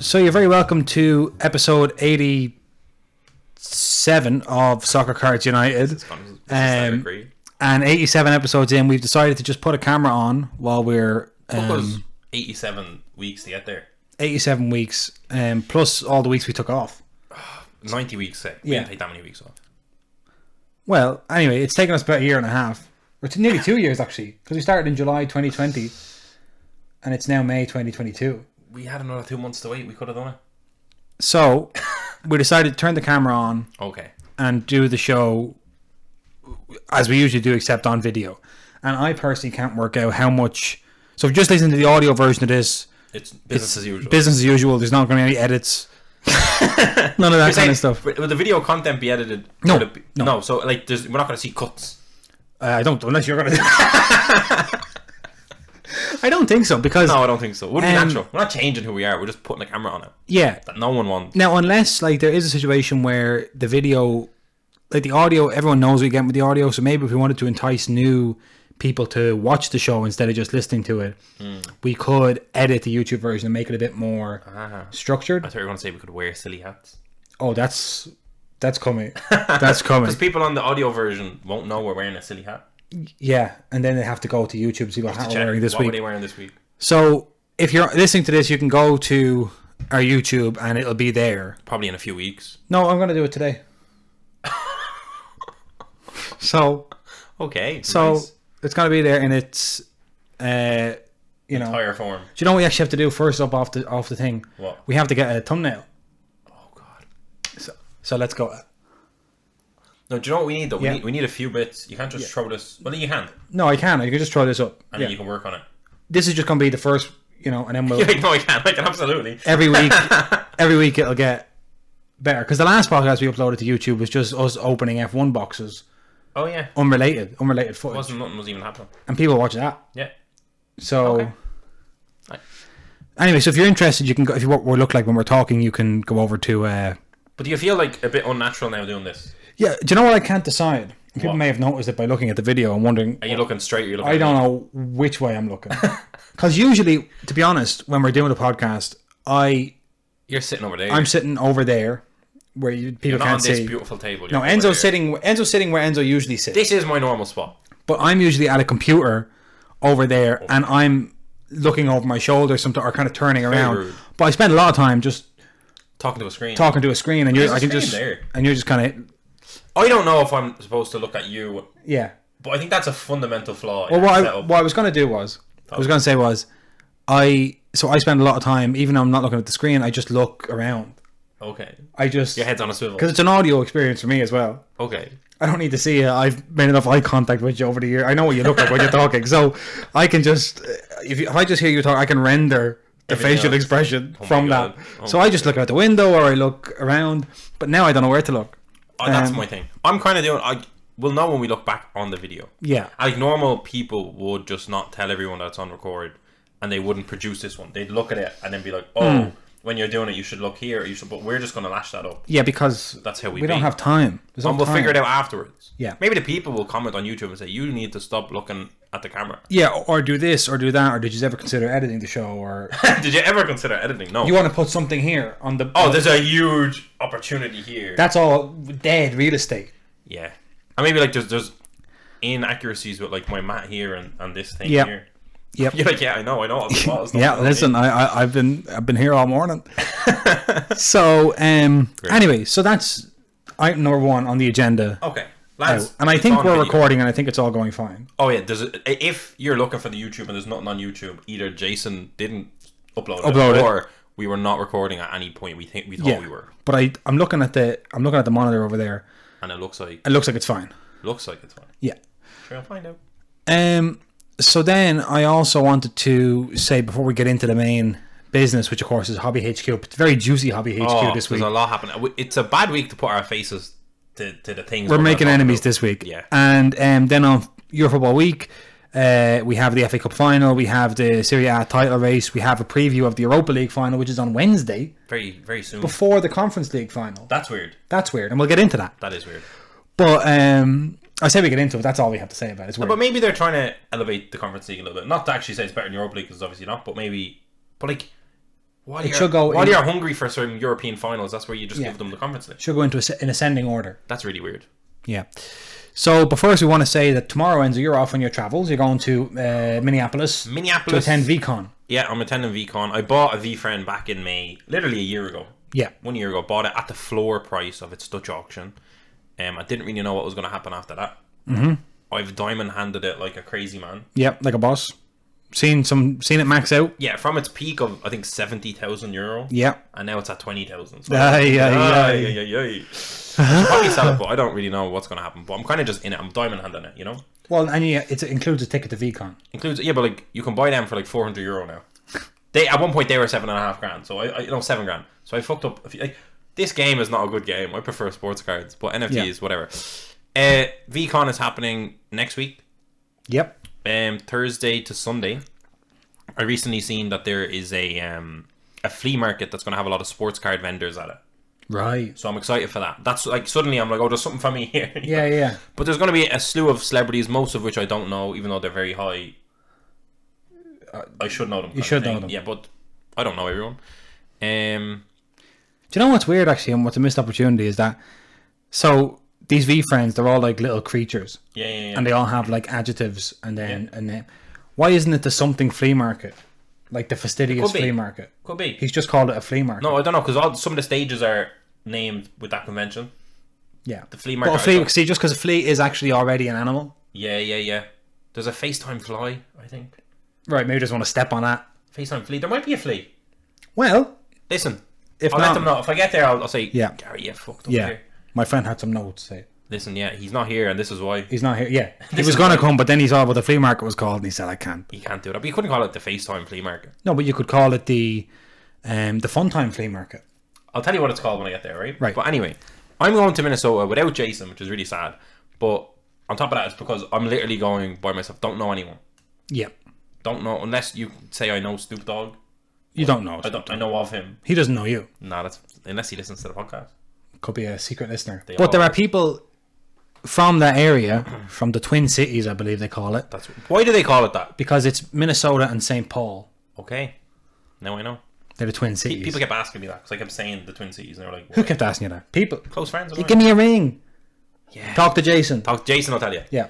So you're very welcome to episode 87 of Soccer Cards United. And 87 episodes in, we've decided to just put a camera on while we're... It took us 87 weeks to get there. 87 weeks, plus all the weeks we took off. 90 weeks, say. We didn't take that many weeks off. Well, anyway, it's taken us about a year and a half. Or nearly 2 years, actually. Because we started in July 2020. And it's now May 2022. We had another 2 months to wait. We could have done it. So, we decided to turn the camera on. Okay. And do the show as we usually do, except on video. And I personally can't work out how much... So if you just listen to the audio version of this... It's business as usual. Business as usual. There's not going to be any edits. None of that kind of stuff. Will the video content be edited? No. No. So, like, we're not going to see cuts. I don't... Unless you're going to... I don't think so, because... No, I don't think so. It wouldn't be natural. We're not changing who we are. We're just putting a camera on it. Yeah. That no one wants. Now, unless, like, there is a situation where the video... Like, the audio... Everyone knows what you get with the audio, so maybe if we wanted to entice new people to watch the show instead of just listening to it, we could edit the YouTube version and make it a bit more structured. I thought you were going to say we could wear silly hats. Oh, that's coming. That's coming. Because people on the audio version won't know we're wearing a silly hat. Yeah, and then they have to go to YouTube to see what hat we're wearing this week. What were they wearing this week? So, if you're listening to this, you can go to our YouTube and it'll be there. Probably in a few weeks. No, I'm going to do it today. So... Okay, So, nice. It's going to be there in its... entire form. Do you know what we actually have to do first up off the thing? What? We have to get a thumbnail. Oh, God. So let's go. No, do you know what we need, though? Yeah. We need a few bits. You can't just throw this... Well, you can. No, I can. You can just throw this up. And then you can work on it. This is just going to be the first, and then we'll... No, I can. I can, absolutely. Every week it'll get better. Because the last podcast we uploaded to YouTube was just us opening F1 boxes. Oh, yeah. Unrelated footage. Nothing was even happening. And people watch that. Yeah. So... Okay. Right. Anyway, so if you're interested, you can go... If you want what we look like when we're talking, you can go over to... But do you feel like a bit unnatural now doing this? Yeah, do you know what I can't decide? People may have noticed it by looking at the video and wondering... Are you looking straight or are you looking... I don't know which way I'm looking. Because usually, to be honest, when we're doing a podcast, You're sitting over there. I'm sitting over there where people You're not can't on this see. beautiful table. No, Enzo's sitting where Enzo usually sits. This is my normal spot. But I'm usually at a computer over there and I'm looking over my shoulder something or kind of turning around. rude. But I spend a lot of time just Talking to a screen. talking to a screen and There's you're a screen there. and you're just kind of... I don't know if I'm supposed to look at you, Yeah. but I think that's a fundamental flaw in Well, our what setup. I was going to do was... I was going to say was... I spend a lot of time, even though I'm not looking at the screen, I just look around. Okay. I just... Your head's on a swivel. Because it's an audio experience for me as well. Okay. I don't need to see you. I've made enough eye contact with you over the year. I know what you look like when you're talking. So I can just... If I just hear you talk, I can render the Everything facial else. expression Oh my from God. that. Oh So my I just look out the window or I look around. But now I don't know where to look. Oh, that's my thing. I'm kind of doing... We'll know when we look back on the video. Yeah. Like, normal people would just not tell everyone that's on record, and they wouldn't produce this one. They'd look at it and then be like, oh, when you're doing it, you should look here. But we're just going to lash that up. Yeah, because That's how we don't be. have time. There's no And we'll time. figure it out afterwards. Yeah. Maybe the people will comment on YouTube and say, you need to stop looking at the camera. Yeah, or do this or do that. Or did you ever consider editing the show? Or Did you ever consider editing? No. you want to put something here on the... Oh, there's a huge opportunity here. That's all dead real estate. Yeah. And maybe like there's inaccuracies with like my mat here and this thing Yep. here. Yep. You're like, yeah, I know. Yeah, listen, I've been here all morning. So anyway, so that's item number one on the agenda. Okay. Lads, And I it's think on we're video. recording and I think it's all going fine. Oh yeah, if you're looking for the YouTube and there's nothing on YouTube, either Jason didn't upload it or we were not recording at any point. We thought we were. But I'm looking at the monitor over there. And it looks like it's fine. it's fine. Yeah. Sure, I'll find out. So then I also wanted to say before we get into the main business, which of course is Hobby HQ. It's very juicy Hobby HQ this week. There's a lot happening. It's a bad week to put our faces to the things. We're making gonna talk enemies about. this week. Yeah. And then on Euro Football Week, we have the FA Cup final, we have the Serie A title race, we have a preview of the Europa League final, which is on Wednesday. Very, very soon. Before the Conference League final. That's weird. That's weird, and we'll get into that. That is weird. But I say we get into it, that's all we have to say about it. It's weird. But maybe they're trying to elevate the Conference League a little bit. Not to actually say it's better than Europa League, because it's obviously not, but maybe... But like, While It should go while in- you're hungry for some European finals, that's where you just give them the Conference League. Should go into an ascending order. That's really weird. Yeah. So, but first we want to say that tomorrow, Enzo, you're off on your travels. You're going to Minneapolis to attend VCon. Yeah, I'm attending VCon. I bought a VFriend back in May, literally a year ago. Yeah. 1 year ago. Bought it at the floor price of its Dutch auction. I didn't really know what was going to happen after that. Mm-hmm. I've diamond handed it like a crazy man. Yeah, like a boss. Seen it max out. Yeah, from its peak of I think €70,000. Yeah. And now it's at 20,000. So Aye. I should probably sell it, but I don't really know what's going to happen. But I'm kind of just in it. I'm diamond handing it, you know. Well, and it includes a ticket to VCon. Includes but like you can buy them for like €400 now. They at one point they were $7,500, so I $7,000. So I fucked up. This game is not a good game. I prefer sports cards, but NFTs, whatever. VCon is happening next week. Yep. Thursday to Sunday. I recently seen that there is a flea market that's going to have a lot of sports card vendors at it. Right. So I'm excited for that. That's like suddenly I'm like, oh, there's something for me here. Yeah. But there's going to be a slew of celebrities, most of which I don't know, even though they're very high. I should know them. You should know them. Yeah, but I don't know everyone. Do you know what's weird actually, and what's a missed opportunity is that these V friends, they're all like little creatures. Yeah. And they all have like adjectives and then a name. Why isn't it the something flea market? Like the fastidious flea market. Could be. He's just called it a flea market. No, I don't know, because some of the stages are named with that convention. Yeah. The flea market. But a flea, see, just because a flea is actually already an animal. Yeah. There's a FaceTime fly, I think. Right, maybe just want to step on that. FaceTime flea. There might be a flea. Well, Listen, if I'll not, let them know. If I get there, I'll say, Yeah. Gary, you fucked up yeah. here. My friend had some notes to say. Listen, yeah, he's not here, and this is why. He's not here. Yeah. He was going to come, but then he saw what the flea market was called, and he said, I can't. You can't do that. But you couldn't call it the FaceTime flea market. No, but you could call it the fun time flea market. I'll tell you what it's called when I get there, right? Right. But anyway, I'm going to Minnesota without Jason, which is really sad. But on top of that, it's because I'm literally going by myself. Don't know anyone. Yeah. Don't know, unless you say I know Snoop Dogg. You don't know. I know of him. He doesn't know you. Nah, that's unless he listens to the podcast. Could be a secret listener. They But there all- are people from that area, from the Twin Cities, I believe they call it, Why do they call it that? because it's Minnesota and St. Paul. Okay, now I know. They're the Twin Cities. People kept asking me that because I kept saying the Twin Cities, and they were like, Who what? kept asking you that? People. Close friends. Give me a ring. Yeah. Talk to Jason. Jason will tell you. Yeah.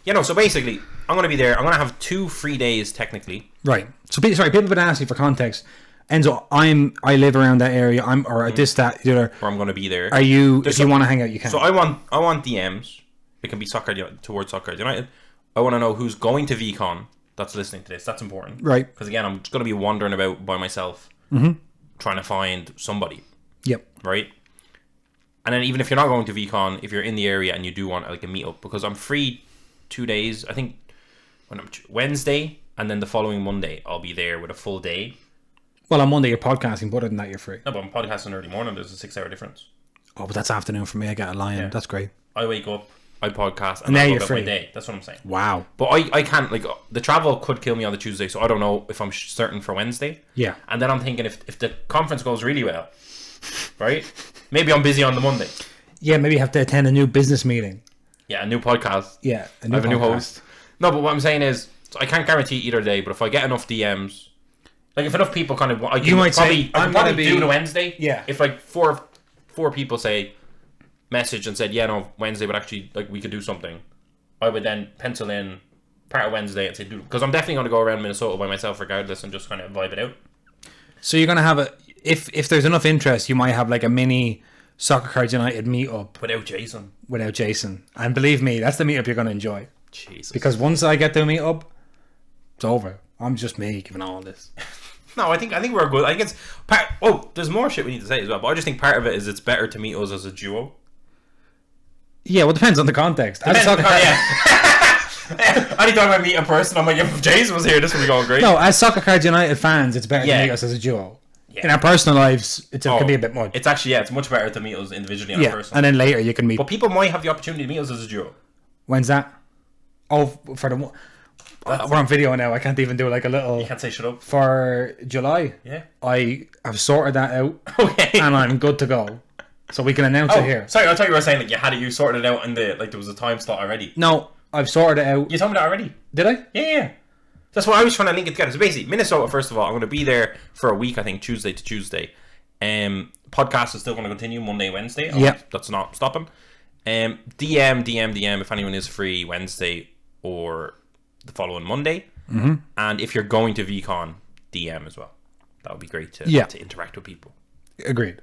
You know, so basically, I'm going to be there. I'm going to have 2 free days technically. Right. So, people have been asking for context. Enzo, I live around that area. This, that, the other. Where I'm going to be there. Are you? If you want to hang out, you can. So I want DMs. It can be towards Soccer United. I want to know who's going to VCon that's listening to this. That's important. Right. Because again, I'm just going to be wandering about by myself, trying to find somebody. Yep. Right. And then even if you're not going to VCon, if you're in the area and you do want like a meetup, because I'm free 2 days. I think Wednesday and then the following Monday I'll be there with a full day. Well, on Monday you're podcasting, but other than that, you're free. No, but I'm podcasting early morning. There's a 6-hour difference. Oh, but that's afternoon for me. I got a lion. Yeah. That's great. I wake up, I podcast, And and now I go you're about free. my day. That's what I'm saying. Wow. But I can't, like, the travel could kill me on the Tuesday, so I don't know if I'm certain for Wednesday. Yeah. And then I'm thinking if the conference goes really well, right? Maybe I'm busy on the Monday. Yeah, maybe you have to attend a new business meeting. Yeah, a new podcast. Yeah, I have a new host. No, but what I'm saying is, I can't guarantee either day, but if I get enough DMs, like if enough people kind of, I You might probably, say, I I'm can probably gonna do be- the Wednesday. Yeah. If like four people say, message and said, yeah, no, Wednesday, but actually, like, we could do something, I would then pencil in part of Wednesday and say, because I'm definitely going to go around Minnesota by myself regardless and just kind of vibe it out. So you're gonna have if there's enough interest, you might have like a mini Soccer Cards United meetup Without Jason. without Jason. And believe me, that's the meetup you're gonna enjoy. Jesus. Because once I get to a meetup, it's over. I'm just me giving all this. No, I think we're good. I think it's part. Oh, there's more shit we need to say as well, but I just think part of it is it's better to meet us as a duo. Yeah, well, it depends on the context. As a Soccer Card- Anytime I meet a person, I'm like, if Jason was here, this would be going great. No, as Soccer Cards United fans, it's better Yeah. to meet us as a duo. Yeah. In our personal lives, it can be a bit much. It's actually, it's much better to meet us individually and Yeah, person. and then later you can meet. But people might have the opportunity to meet us as a duo. When's that? Oh, for the we're on video now. I can't even do like a little You can't say shut up. for July. Yeah. I have sorted that out, Okay. and I'm good to go. So we can announce it here. Sorry, I thought you were saying like you sorted it out and there was a time slot already. No, I've sorted it out. You told me that already. Did I? Yeah. That's what I was trying to link it together. So basically, Minnesota, first of all, I'm going to be there for a week, I think, Tuesday to Tuesday. Podcast is still going to continue Monday, Wednesday. That's not stopping. DM if anyone is free Wednesday or the following Monday. Mm-hmm. And if you're going to VCon, DM as well. That would be great to interact with people. Agreed.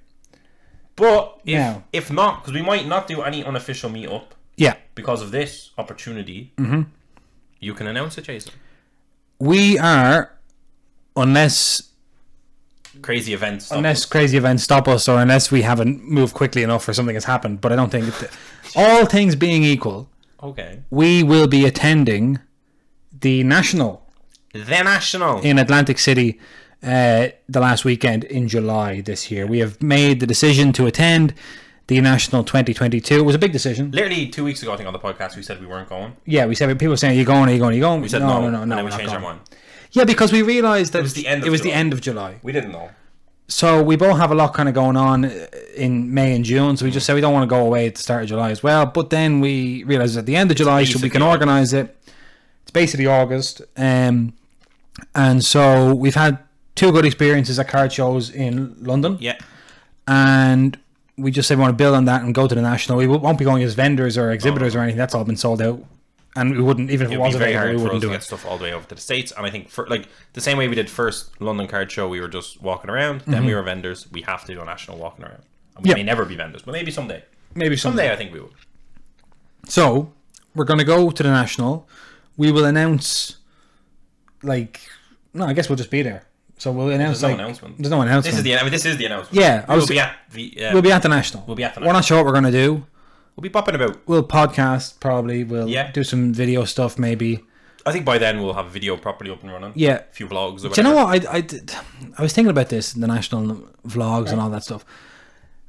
But if not, because we might not do any unofficial meetup. Yeah. Because of this opportunity, you can announce it, Jason. We are, unless crazy events stop us, or unless we haven't moved quickly enough or something has happened. But I don't think, all things being equal, we will be attending the National in Atlantic City the last weekend in July this year. We have made the decision to attend the National 2022. It was a big decision. Literally 2 weeks ago, I think on the podcast we said we weren't going. Yeah, we said, people were saying, are you going? We said no. And then we changed our mind. Yeah, because we realised that it was the end of July. We didn't know. So we both have a lot kind of going on in May and June, so we just said we don't want to go away at the start of July as well. But then we realised at the end of July, so we can organise it. It's basically August. And so we've had 2 good experiences at card shows in London. Yeah. And we just said we want to build on that and go to the National. We won't be going as vendors or exhibitors or anything. That's all been sold out. And we wouldn't, even if it was available, we wouldn't do it. Get stuff all the way over to the States. And I think for like the same way we did first London card show, we were just walking around. Then we were vendors. We have to do a National walking around. And we may never be vendors, but maybe someday. Someday I think we will. So we're going to go to the National. We will announce, I guess we'll just be there. So we'll announce. There's no announcement. There's no announcement. This is the announcement. Yeah, we'll be at the National. We're not sure what we're going to do. We'll be popping about. We'll podcast probably. We'll do some video stuff maybe. I think by then we'll have video properly up and running. Yeah. A few vlogs or whatever. Do you know what? I was thinking about this, the National vlogs and all that stuff.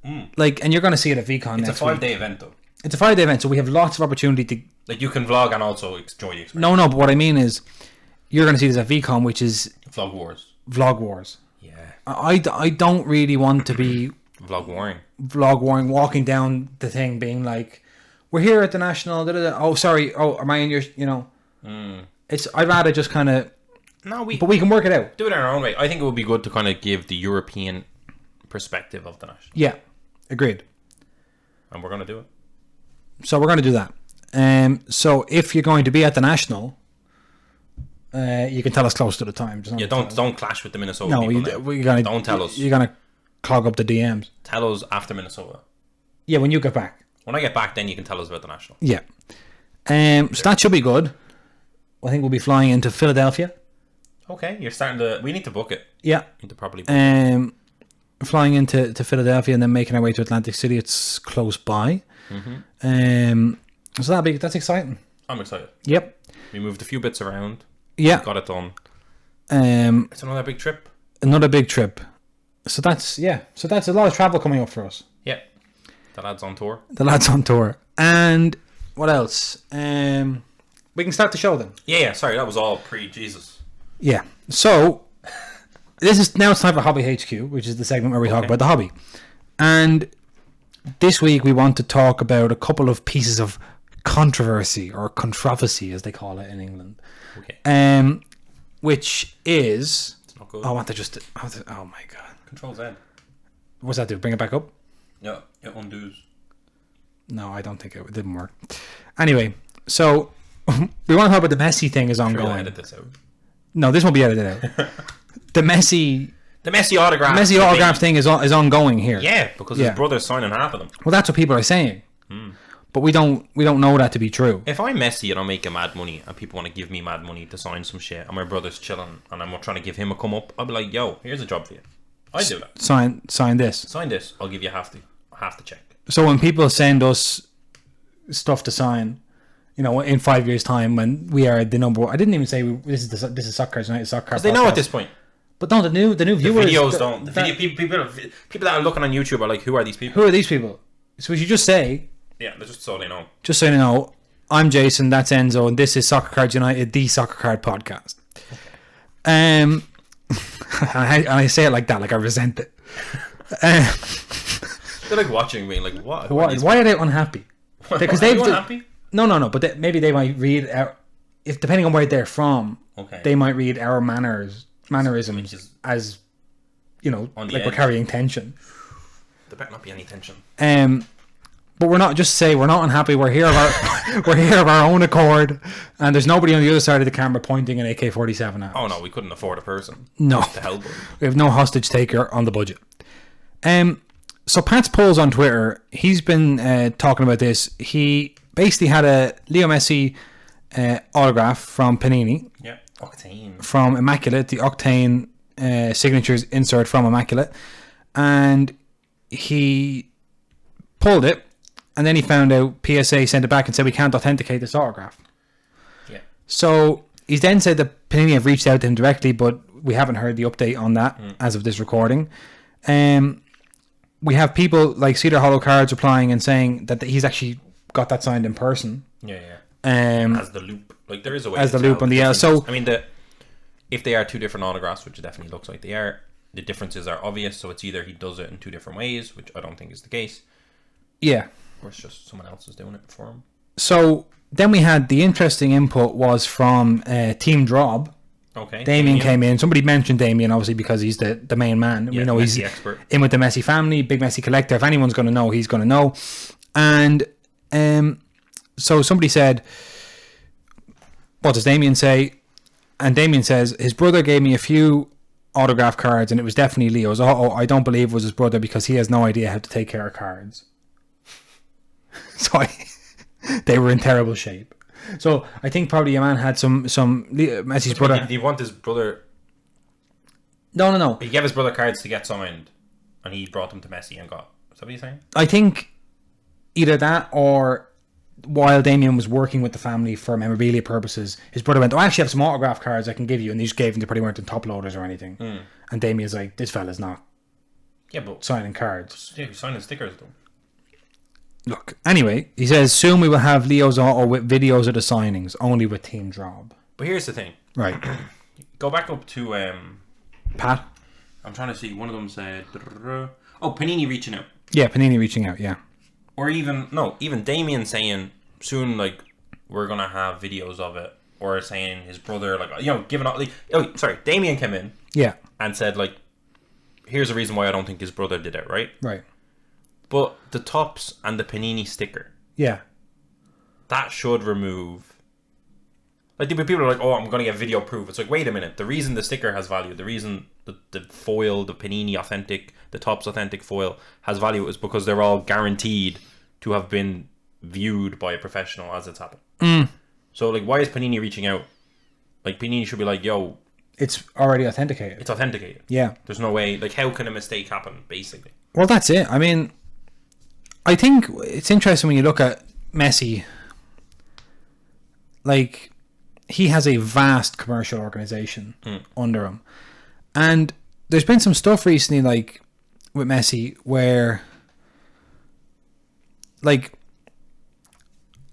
And you're going to see it at VCon next week. It's a 5-day event though. It's a 5-day event, so we have lots of opportunity to... you can vlog and also enjoy the experience. No, but what I mean is, you're going to see this at VCon, which is... Vlog Wars. Yeah. I don't really want to be... Vlog warring, walking down the thing being like, we're here at the National, oh sorry, am I in your, it's, I'd rather just kind of, but we can work it out. Do it in our own way. I think it would be good to kind of give the European perspective of the National. Yeah, agreed. And we're going to do it. So we're going to do that. So if you're going to be at the National, you can tell us close to the time. Don't clash with the Minnesota people. Don't tell us. You're going to clog up the DMs. Tell us after Minnesota. Yeah, when you get back. When I get back, then you can tell us about the National. Yeah. So that should be good. I think we'll be flying into Philadelphia. Okay, we need to book it. Yeah. Need to properly book it. Flying into Philadelphia and then making our way to Atlantic City. It's close by. So that's exciting. I'm excited. Yep. We moved a few bits around. Yeah. Got it done. It's another big trip. So that's a lot of travel coming up for us. Yeah. The lads on tour. And what else? We can start the show then. Yeah. Sorry, that was all pre-Jesus. Yeah. So it's time for Hobby HQ, which is the segment where we talk about the hobby. And this week we want to talk about a couple of pieces of controversy, or controversy as they call it in England. Okay. Which is... It's not good. Oh my god. Control Z. What's that do? Bring it back up? Yeah, it undoes. No, I don't think it didn't work. Anyway, so we want to talk about the Messi thing is ongoing. Sure, edit this out. No, this won't be edited out. The Messi autograph thing is ongoing here. Yeah, because his brother's signing half of them. Well, that's what people are saying. But we don't know that to be true. If I'm Messi and I'm making mad money and people want to give me mad money to sign some shit and my brother's chilling and I'm trying to give him a come up, I'll be like, yo, here's a job for you. I do that. Sign this. Sign this. I'll give you half the check. So when people send us stuff to sign, in 5 years' time when we are the number one, I didn't even say this is Soccer Cards United Soccer Cards. Because they know at this point. But no, the new viewers. The videos don't. People that are looking on YouTube are like, who are these people? Who are these people? So we should just say. Yeah, just so they know. Just so you know, I'm Jason, that's Enzo, and this is Soccer Cards United, the Soccer Card Podcast. Okay. And I say it like that, like I resent it. They're like watching me, like, what? Why are they unhappy? Because they're unhappy? No. But maybe they might read if depending on where they're from, Okay. they might read our mannerisms Which is as, you know, on the like we're edge. carrying tension. There better not be any tension. But we're not, just say we're not unhappy. We're here of our we're here of our own accord, and there's nobody on the other side of the camera pointing an AK-47 at us. Oh no, we couldn't afford a person No, to help us. we have no hostage taker on the budget. So Pat's polls on Twitter, he's been talking about this. He basically had a Leo Messi autograph from Panini, Yeah, Octane. from Immaculate, the Octane signatures insert from Immaculate, and he pulled it, and then he found out PSA sent it back and said we can't authenticate this autograph. Yeah. So he's then said that Panini have reached out to him directly, but we haven't heard the update on that as of this recording. We have people like Cedar Hollow Cards replying and saying that he's actually got that signed in person. Yeah, yeah. As the loop, like there is a way As to the loop tell on the the L. difference. So I mean, if they are two different autographs, which it definitely looks like they are, the differences are obvious. So it's either he does it in two different ways, which I don't think is the case, yeah. or it's just someone else is doing it for him. So then we had the interesting input was from Team Drob. Okay. Damien came in. Somebody mentioned Damien, obviously, because he's the main man. Yeah, we know Messi he's expert. in with the Messi family, big Messi collector. If anyone's going to know, he's going to know. And so somebody said, what does Damien say? And Damien says, his brother gave me a few autograph cards, and it was definitely Leo's. Oh, I don't believe it was his brother because he has no idea how to take care of cards. So they were in terrible shape. So I think probably your man had some Messi's brother. Did he want his brother? No. He gave his brother cards to get signed, and he brought them to Messi and got. Is that what you're saying? I think either that or while Damien was working with the family for memorabilia purposes, his brother went, I actually have some autograph cards I can give you, and he just gave them. They probably weren't in top loaders or anything. And Damien's like, this fella's not Yeah, but signing cards. yeah, he's signing stickers though. Look, anyway, he says, soon we will have Leo's auto with videos of the signings, only with Team Drob. But here's the thing. Right. Go back up to Pat? I'm trying to see. One of them said, "Oh, Panini reaching out," Yeah, Panini reaching out, yeah. or even Damien saying soon, like we're gonna have videos of it, or saying his brother, like giving out. Like, Damien came in Yeah, and said, like, here's the reason why I don't think his brother did it, right? right. But the tops and the Panini sticker, Yeah. that should remove. Like, people are like, oh, I'm going to get video proof. It's like, wait a minute. The reason the sticker has value, the reason the foil, the Panini authentic, the Topps authentic foil has value is because they're all guaranteed to have been viewed by a professional as it's happened. So, like, why is Panini reaching out? Like, Panini should be like, yo, It's already authenticated. it's authenticated. Yeah. There's no way. Like, how can a mistake happen, basically? Well, that's it. I mean, I think it's interesting when you look at Messi. Like, he has a vast commercial organization under him. And there's been some stuff recently, like, with Messi, where, like,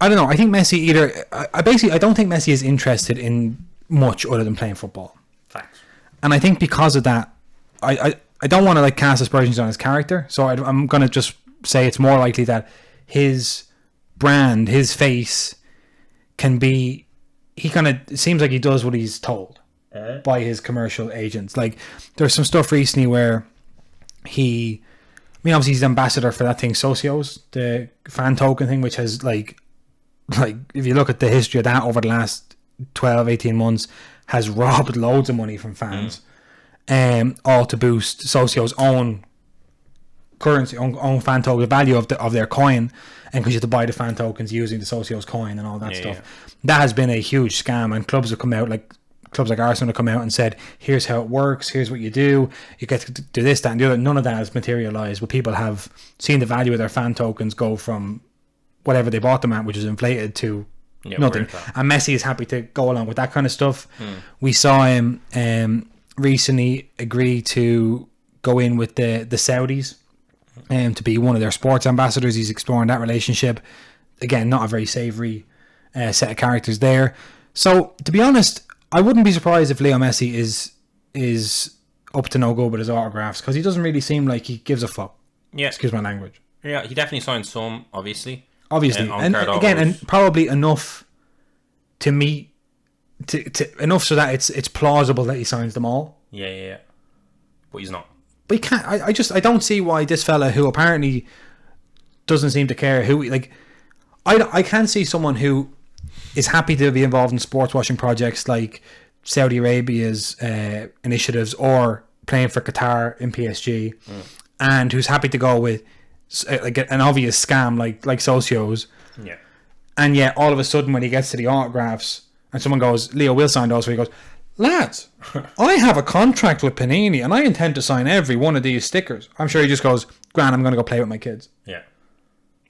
I don't know. I think Messi I don't think Messi is interested in much other than playing football. Facts. And I think because of that, I don't want to like cast aspersions on his character. So I'm going to just say it's more likely that his brand, his face can be, he kind of seems like he does what he's told by his commercial agents. Like there's some stuff recently where obviously he's ambassador for that thing, Socios, the fan token thing, which has like if you look at the history of that over the last 12, 18 months, has robbed loads of money from fans. All to boost Socio's own currency, own fan token, the value of their coin, and because you have to buy the fan tokens using the Socio's coin and all that stuff. Yeah. That has been a huge scam, and clubs like Arsenal have come out and said, here's how it works, here's what you do, you get to do this, that and the other. None of that has materialized, but people have seen the value of their fan tokens go from whatever they bought them at, which is inflated, to nothing. And Messi is happy to go along with that kind of stuff. We saw him recently agree to go in with the Saudis to be one of their sports ambassadors. He's exploring that relationship. Again, not a very savoury set of characters there. So, to be honest, I wouldn't be surprised if Leo Messi is up to no good with his autographs, because he doesn't really seem like he gives a fuck. Yeah. Excuse my language. Yeah, he definitely signed some, obviously. And again, and probably enough to meet enough so that it's plausible that he signs them all. Yeah. But he's not. But he can't. I don't see why this fella, who apparently doesn't seem to care who, like, I can see someone who is happy to be involved in sports washing projects like Saudi Arabia's initiatives, or playing for Qatar in PSG, and who's happy to go with like an obvious scam like Socios. Yeah. And yet all of a sudden when he gets to the autographs and someone goes, Leo will sign those, so he goes, lads, I have a contract with Panini and I intend to sign every one of these stickers. I'm sure he just goes, Gran, I'm going to go play with my kids. Yeah.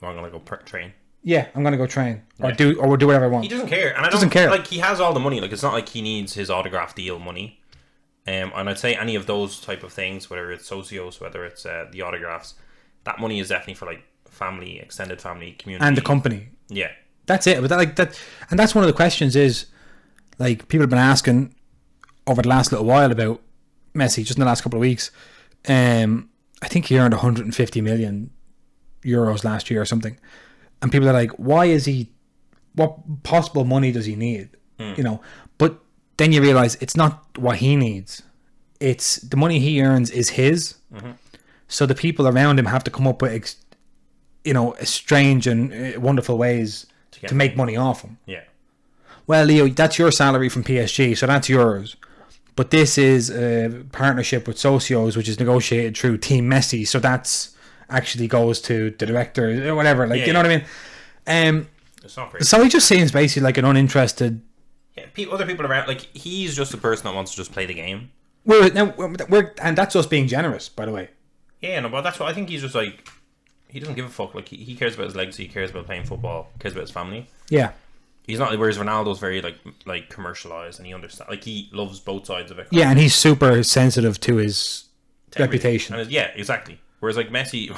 Well, I'm going to go train. Yeah, I'm going to go train. Or do whatever I want. He doesn't care. And I doesn't care. Like, he has all the money. Like, it's not like he needs his autograph deal money. And I'd say any of those type of things, whether it's Socios, whether it's the autographs, that money is definitely for, like, family, extended family, community. And the company. Yeah. That's it. But and that's one of the questions is, like, people have been asking over the last little while about Messi, just in the last couple of weeks. I think he earned 150 million euros last year or something. And people are like, why is he, what possible money does he need? You know, but then you realize it's not what he needs. It's the money he earns is his. So the people around him have to come up with, strange and wonderful ways to make money off him. Yeah. Well, Leo, that's your salary from PSG, so that's yours. But this is a partnership with Socios, which is negotiated through Team Messi, so that's actually goes to the director or whatever. Like, you know what I mean? It's not great. So he just seems basically like an uninterested. Yeah, other people around, like, he's just a person that wants to just play the game. And that's us being generous, by the way. Yeah, no, but that's what I think. He's just like, he doesn't give a fuck. Like, he cares about his legacy, he cares about playing football, cares about his family. Yeah. He's not, whereas Ronaldo's very like commercialized, and he understands, like, he loves both sides of it. Yeah, and he's super sensitive to his reputation. And yeah, exactly. Whereas, like, Messi,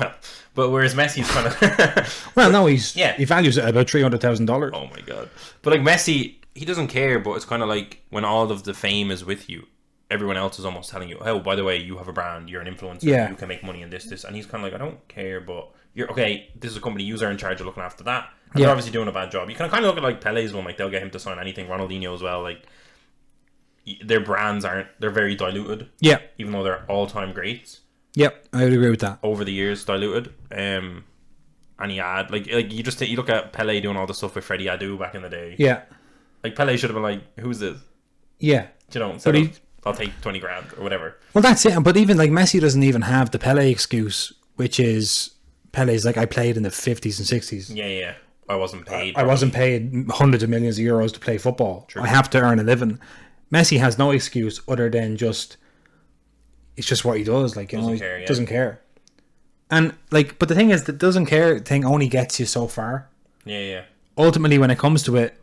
whereas Messi's kind of well, no, he values it at about $300,000. Oh my god! But, like, Messi, he doesn't care. But it's kind of like when all of the fame is with you, everyone else is almost telling you, "Oh, by the way, you have a brand, you're an influencer, you can make money in this," and he's kind of like, "I don't care, but you're okay. This is a company, you are in charge of looking after that." And they're obviously doing a bad job. You can kind of look at, like, Pele's one, like, they'll get him to sign anything. Ronaldinho as well, like, their brands they're very diluted. Yeah. Even though they're all-time greats. Yep, I would agree with that. Over the years, diluted. And he had, like you look at Pele doing all the stuff with Freddie Adu back in the day. Yeah. Like, Pele should have been like, who's this? Yeah. You know, instead of, I'll take 20 grand or whatever. Well, that's it. But even, like, Messi doesn't even have the Pele excuse, which is Pele's like, I played in the 50s and 60s. Yeah. I wasn't paid. I wasn't paid hundreds of millions of euros to play football. True. I have to earn a living. Messi has no excuse other than it's just what he does. Like, doesn't care. And, like, but the thing is, the doesn't care thing only gets you so far. Yeah. Ultimately, when it comes to it,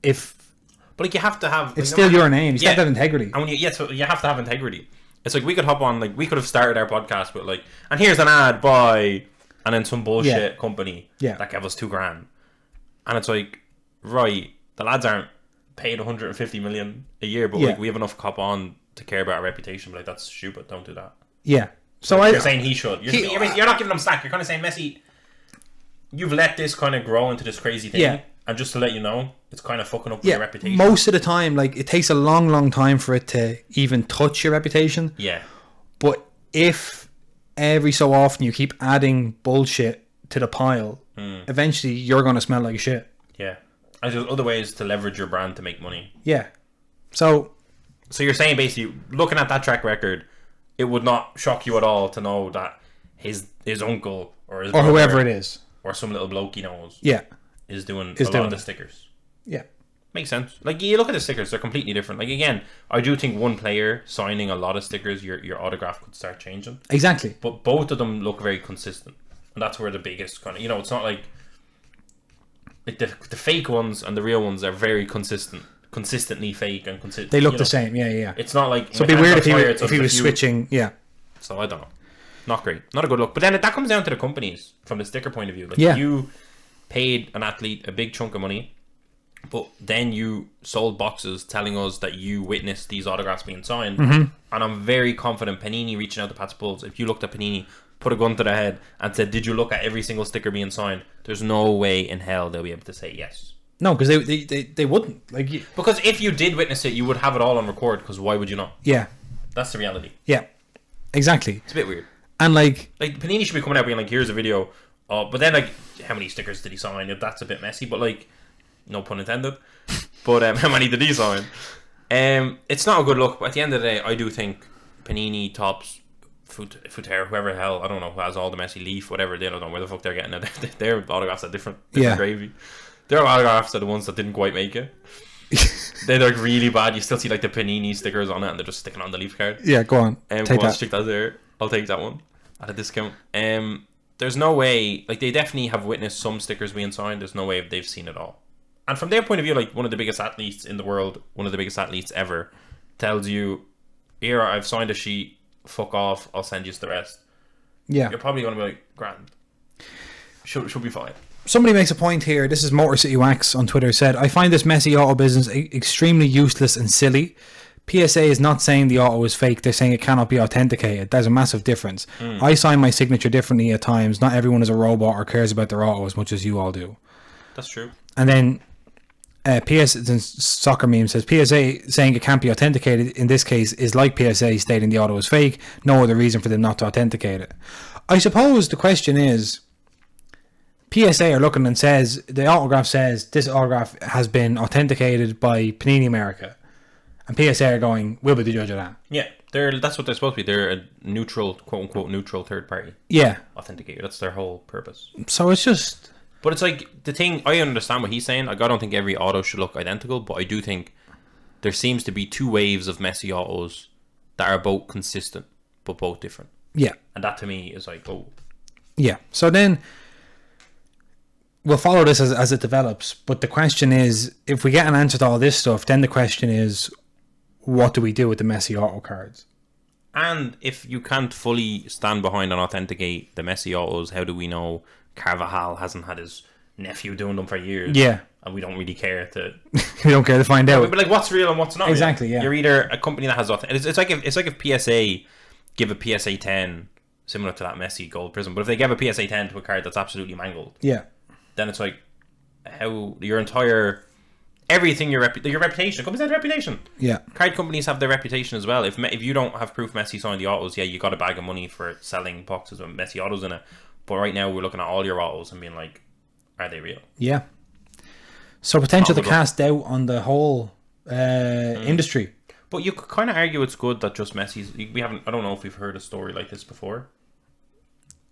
but, like, you have to have, it's still your name. You still have integrity. And so you have to have integrity. It's like, we could hop on, like, we could have started our podcast with, like, and here's an ad by, and then some bullshit company that gave us $2,000, and it's like, right, the lads aren't paid 150 million a year, but like, we have enough cop on to care about our reputation. But, like, that's stupid. Don't do that. Yeah. So like, you're saying he should. You're not giving him slack. You're kind of saying, Messi, you've let this kind of grow into this crazy thing, and just to let you know, it's kind of fucking up with your reputation. Most of the time, like, it takes a long time for it to even touch your reputation. Yeah. But if every so often you keep adding bullshit to the pile, eventually you're going to smell like shit. Yeah. And there's other ways to leverage your brand to make money. Yeah. So you're saying, basically, looking at that track record, it would not shock you at all to know that his uncle or his brother, whoever it is, or some little bloke he knows, is doing a lot of the stickers. Yeah. Makes sense. Like, you look at the stickers, they're completely different. Like, again, I do think one player signing a lot of stickers, your autograph could start changing. Exactly. But both of them look very consistent. And that's where the biggest kind of, it's not like the fake ones and the real ones are very consistently fake and consistent. They look the same. Yeah. It's not like, so it'd be weird if he was switching. Yeah. So I don't know. Not great. Not a good look. But then that comes down to the companies from the sticker point of view. Like, you paid an athlete a big chunk of money, but then you sold boxes telling us that you witnessed these autographs being signed. And I'm very confident Panini reaching out to Pat's Bulls, if you looked at Panini, put a gun to their head and said, did you look at every single sticker being signed? There's no way in hell they'll be able to say yes. No, because they wouldn't. Like, Because if you did witness it, you would have it all on record. Because why would you not? yeah, That's the reality. yeah, exactly. It's a bit weird. And like, Panini should be coming out being like, here's a video. But then like, how many stickers did he sign? That's a bit messy. But like, no pun intended. But how many did he sign? It's not a good look. But at the end of the day, I do think Panini, Topps, Futera, whoever the hell, I don't know, who has all the Messi, Leaf, whatever, they don't know where the fuck they're getting it. Their autographs are different gravy. Their autographs are the ones that didn't quite make it. They're like really bad. You still see like the Panini stickers on it, and they're just sticking on the Leaf card. yeah, go on, take that. Stick that there. I'll take that one at a discount. There's no way, like, they definitely have witnessed some stickers being signed. There's no way they've seen it all. And from their point of view, like, one of the biggest athletes in the world, one of the biggest athletes ever, tells you, here, I've signed a sheet, fuck off, I'll send you the rest. Yeah, You're probably going to be like, grand. Should be fine. somebody makes a point here. This is Motor City Wax on Twitter. Said, I find this messy auto business extremely useless and silly. PSA is not saying the auto is fake. They're saying it cannot be authenticated. There's a massive difference. I sign my signature differently at times. Not everyone is a robot or cares about their auto as much as you all do. That's true. And then Soccer Meme says, PSA saying it can't be authenticated in this case is like PSA stating the auto is fake. No other reason for them not to authenticate it. I suppose the question is, PSA are looking and says, the autograph says this autograph has been authenticated by Panini America. And PSA are going, we'll be the judge of that. Yeah, that's what they're supposed to be. They're a neutral, quote-unquote, neutral third party. Yeah. Authenticator. That's their whole purpose. So it's just... But it's like, the thing, I understand what he's saying. Like, I don't think every auto should look identical, but I do think there seems to be two waves of Messi autos that are both consistent, but both different. Yeah. And that to me is like, oh. Yeah. So then we'll follow this as it develops. But the question is, if we get an answer to all this stuff, then the question is, what do we do with the Messi auto cards? And if you can't fully stand behind and authenticate the Messi autos, how do we know Carvajal hasn't had his nephew doing them for years? Yeah. And we don't really care to... We don't care to find out. But like, what's real and what's not Exactly, real? yeah. You're either a company that has... It's like if PSA give a PSA 10 similar to that Messi gold prism, but if they give a PSA 10 to a card that's absolutely mangled, Yeah. then it's like, how your entire... Everything, your reputation. Companies have reputation. Yeah. Card companies have their reputation as well. If you don't have proof Messi signed the autos, yeah, you got a bag of money for selling boxes with Messi autos in it. But right now, we're looking at all your autos and being like, are they real? Yeah. So potential to cast doubt on the whole industry. But you could kind of argue it's good that just Messi's... We haven't... I don't know if we've heard a story like this before.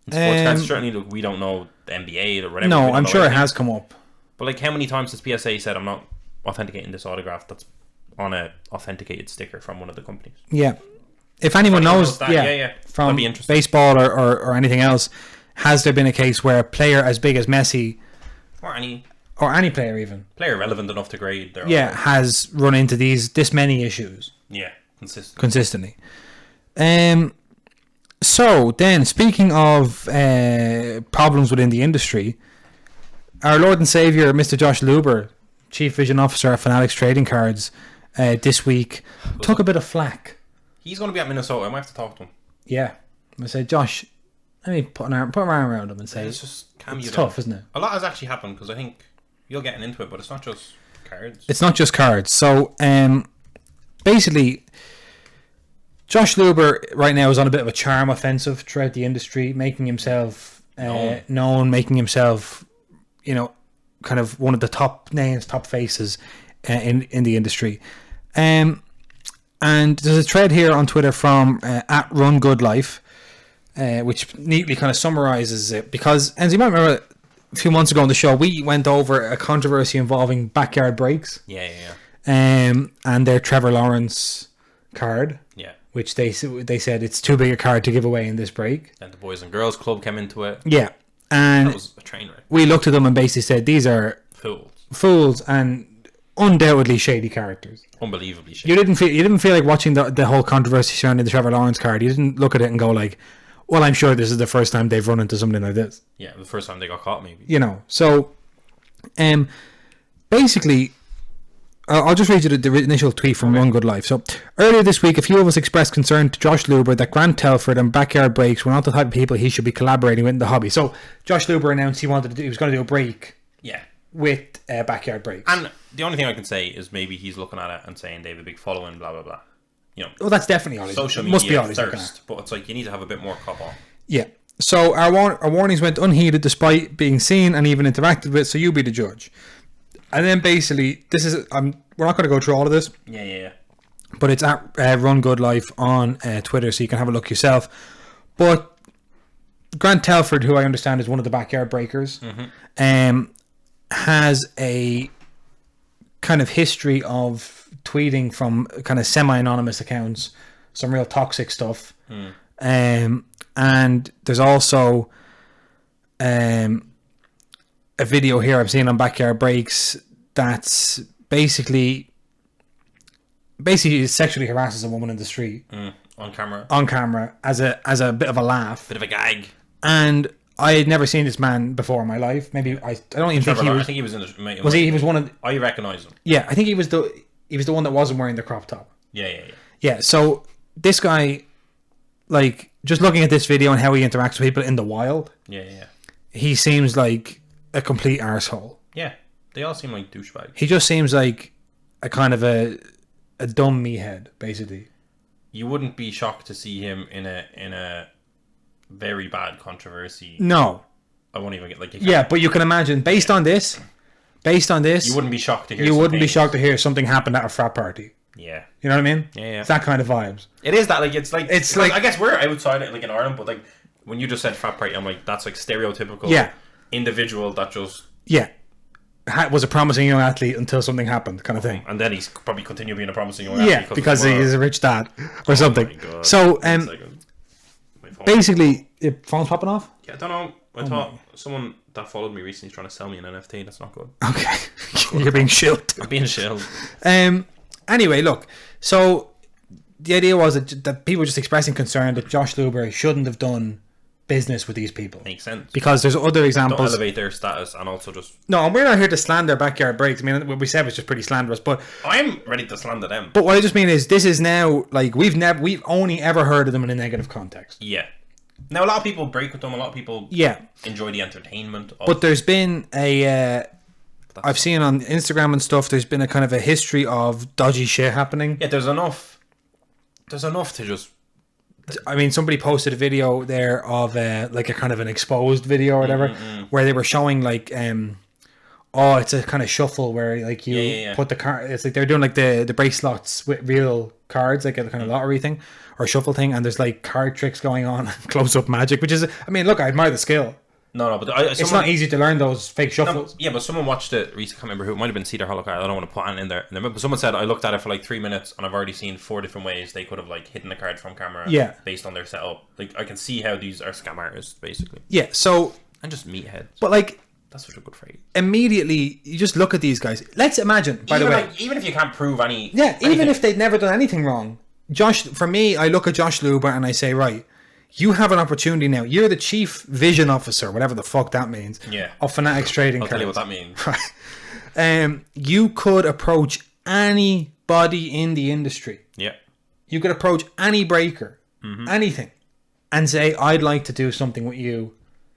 In sports cards, certainly, look, we don't know the NBA or whatever. No, I'm sure it has come up. But like, how many times has PSA said, I'm not authenticating this autograph that's on a authenticated sticker from one of the companies? Yeah. If anyone knows that, from that'd be interesting. baseball or anything else, has there been a case where a player as big as Messi, or any player even, player relevant enough to grade their has run into this many issues? Yeah, consistently. So then, speaking of problems within the industry, our Lord and Savior, Mr. Josh Luber, Chief Vision Officer at Fanatics Trading Cards, this week took a bit of flack. He's going to be at Minnesota. I might have to talk to him. Yeah, I said, Josh, let me put my arm around him and say, it's tough, isn't it? A lot has actually happened because I think you're getting into it, but it's not just cards. It's not just cards. So, basically, Josh Luber right now is on a bit of a charm offensive throughout the industry, making himself known, making himself, kind of one of the top names, top faces in the industry. And there's a thread here on Twitter from at Run Good Life, which neatly kind of summarizes it, because, as you might remember, a few months ago on the show, we went over a controversy involving backyard breaks. Yeah. And their Trevor Lawrence card. Yeah. Which they said it's too big a card to give away in this break. And the Boys and Girls Club came into it. Yeah. And that was a train wreck. We looked at them and basically said these are fools and undoubtedly shady characters. Unbelievably shady. You didn't feel like watching the whole controversy surrounding the Trevor Lawrence card. You didn't look at it and go like, well, I'm sure this is the first time they've run into something like this. Yeah, the first time they got caught, maybe. So, basically, I'll just read you the initial tweet from Run Good Life. So, earlier this week, a few of us expressed concern to Josh Luber that Grant Telford and Backyard Breaks were not the type of people he should be collaborating with in the hobby. So, Josh Luber announced he was going to do a break with Backyard Breaks. And the only thing I can say is maybe he's looking at it and saying they have a big following, blah blah blah. You know, well, that's definitely all. social media must be all he's looking thirst, at. but it's like you need to have a bit more cop on. Yeah. So our warnings went unheeded despite being seen and even interacted with. So you be the judge. And then basically, this is we're not going to go through all of this. Yeah. But it's at Run Good Life on Twitter, so you can have a look yourself. But Grant Telford, who I understand is one of the Backyard Breakers, has a kind of history of tweeting from kind of semi-anonymous accounts, some real toxic stuff. And there's also a video here I've seen on Backyard Breaks that's basically sexually harasses a woman in the street on camera as a bit of a laugh, bit of a gag. And I had never seen this man before in my life. Maybe I don't even think he was. I think he was in the. Was he? He was one of. I recognize him. Yeah, I think he was the one that wasn't wearing the crop top. Yeah. So this guy, like, just looking at this video and how he interacts with people in the wild. Yeah. He seems like a complete arsehole. Yeah, they all seem like douchebags. He just seems like a kind of a dumb meathead, basically. You wouldn't be shocked to see him in a very bad controversy. No, I won't even get like. Yeah, but you can imagine based on this, you wouldn't be shocked to hear. You wouldn't be shocked to hear something happened at a frat party. Yeah, you know what I mean. Yeah. It's that kind of vibes. It is that it's like I guess we're outside it like in Ireland, but like when you just said frat party, I'm like that's like stereotypical. Yeah. Individual that just was a promising young athlete until something happened, kind of thing. And then he's probably continue being a promising young athlete. Yeah, because he is a rich dad or something. My God. So basically, your phone's popping off. Yeah, I don't know. I thought someone that followed me recently is trying to sell me an NFT. That's not good. Okay, you're being shilled. I'm being shilled. Anyway, look. So the idea was that people were just expressing concern that Josh Luber shouldn't have done business with these people. Makes sense. Because there's other examples. Don't elevate their status and also just... No, and we're not here to slander Backyard Breaks. I mean, what we said was just pretty slanderous, but... I'm ready to slander them. But what I just mean is, this is now, like, we've only ever heard of them in a negative context. Yeah. Now, a lot of people break with them. A lot of people enjoy the entertainment of... But there's been I've seen on Instagram and stuff, there's been a kind of a history of dodgy shit happening. Yeah, there's enough to just... I mean, somebody posted a video there of like a kind of an exposed video or whatever, where they were showing like it's a kind of shuffle where like you put the card. It's like they're doing like the break slots with real cards, like a kind of lottery thing or shuffle thing, and there's like card tricks going on, close up magic, which is, I mean, look, I admire the skill. No, but it's not easy to learn those fake shuffles. No, but someone watched it recently. I can't remember who. It might have been Cedar Hollow card. I don't want to put it in there. But someone said I looked at it for like 3 minutes and I've already seen 4 different ways they could have like hidden the card from camera. Yeah. Based on their setup, like I can see how these are scam artists basically. Yeah. So and just meatheads. But like that's such a good phrase. Immediately, you just look at these guys. Let's imagine. By the way, like, even if you can't prove any. Yeah. Anything. Even if they'd never done anything wrong, for me, I look at Josh Luber and I say, right. You have an opportunity now. You're the chief vision officer, whatever the fuck that means. Yeah. Of Fanatics Trading I'll Cards. tell you what that means. Right. You could approach anybody in the industry. Yeah. You could approach any breaker, anything, and say, "I'd like to do something with you.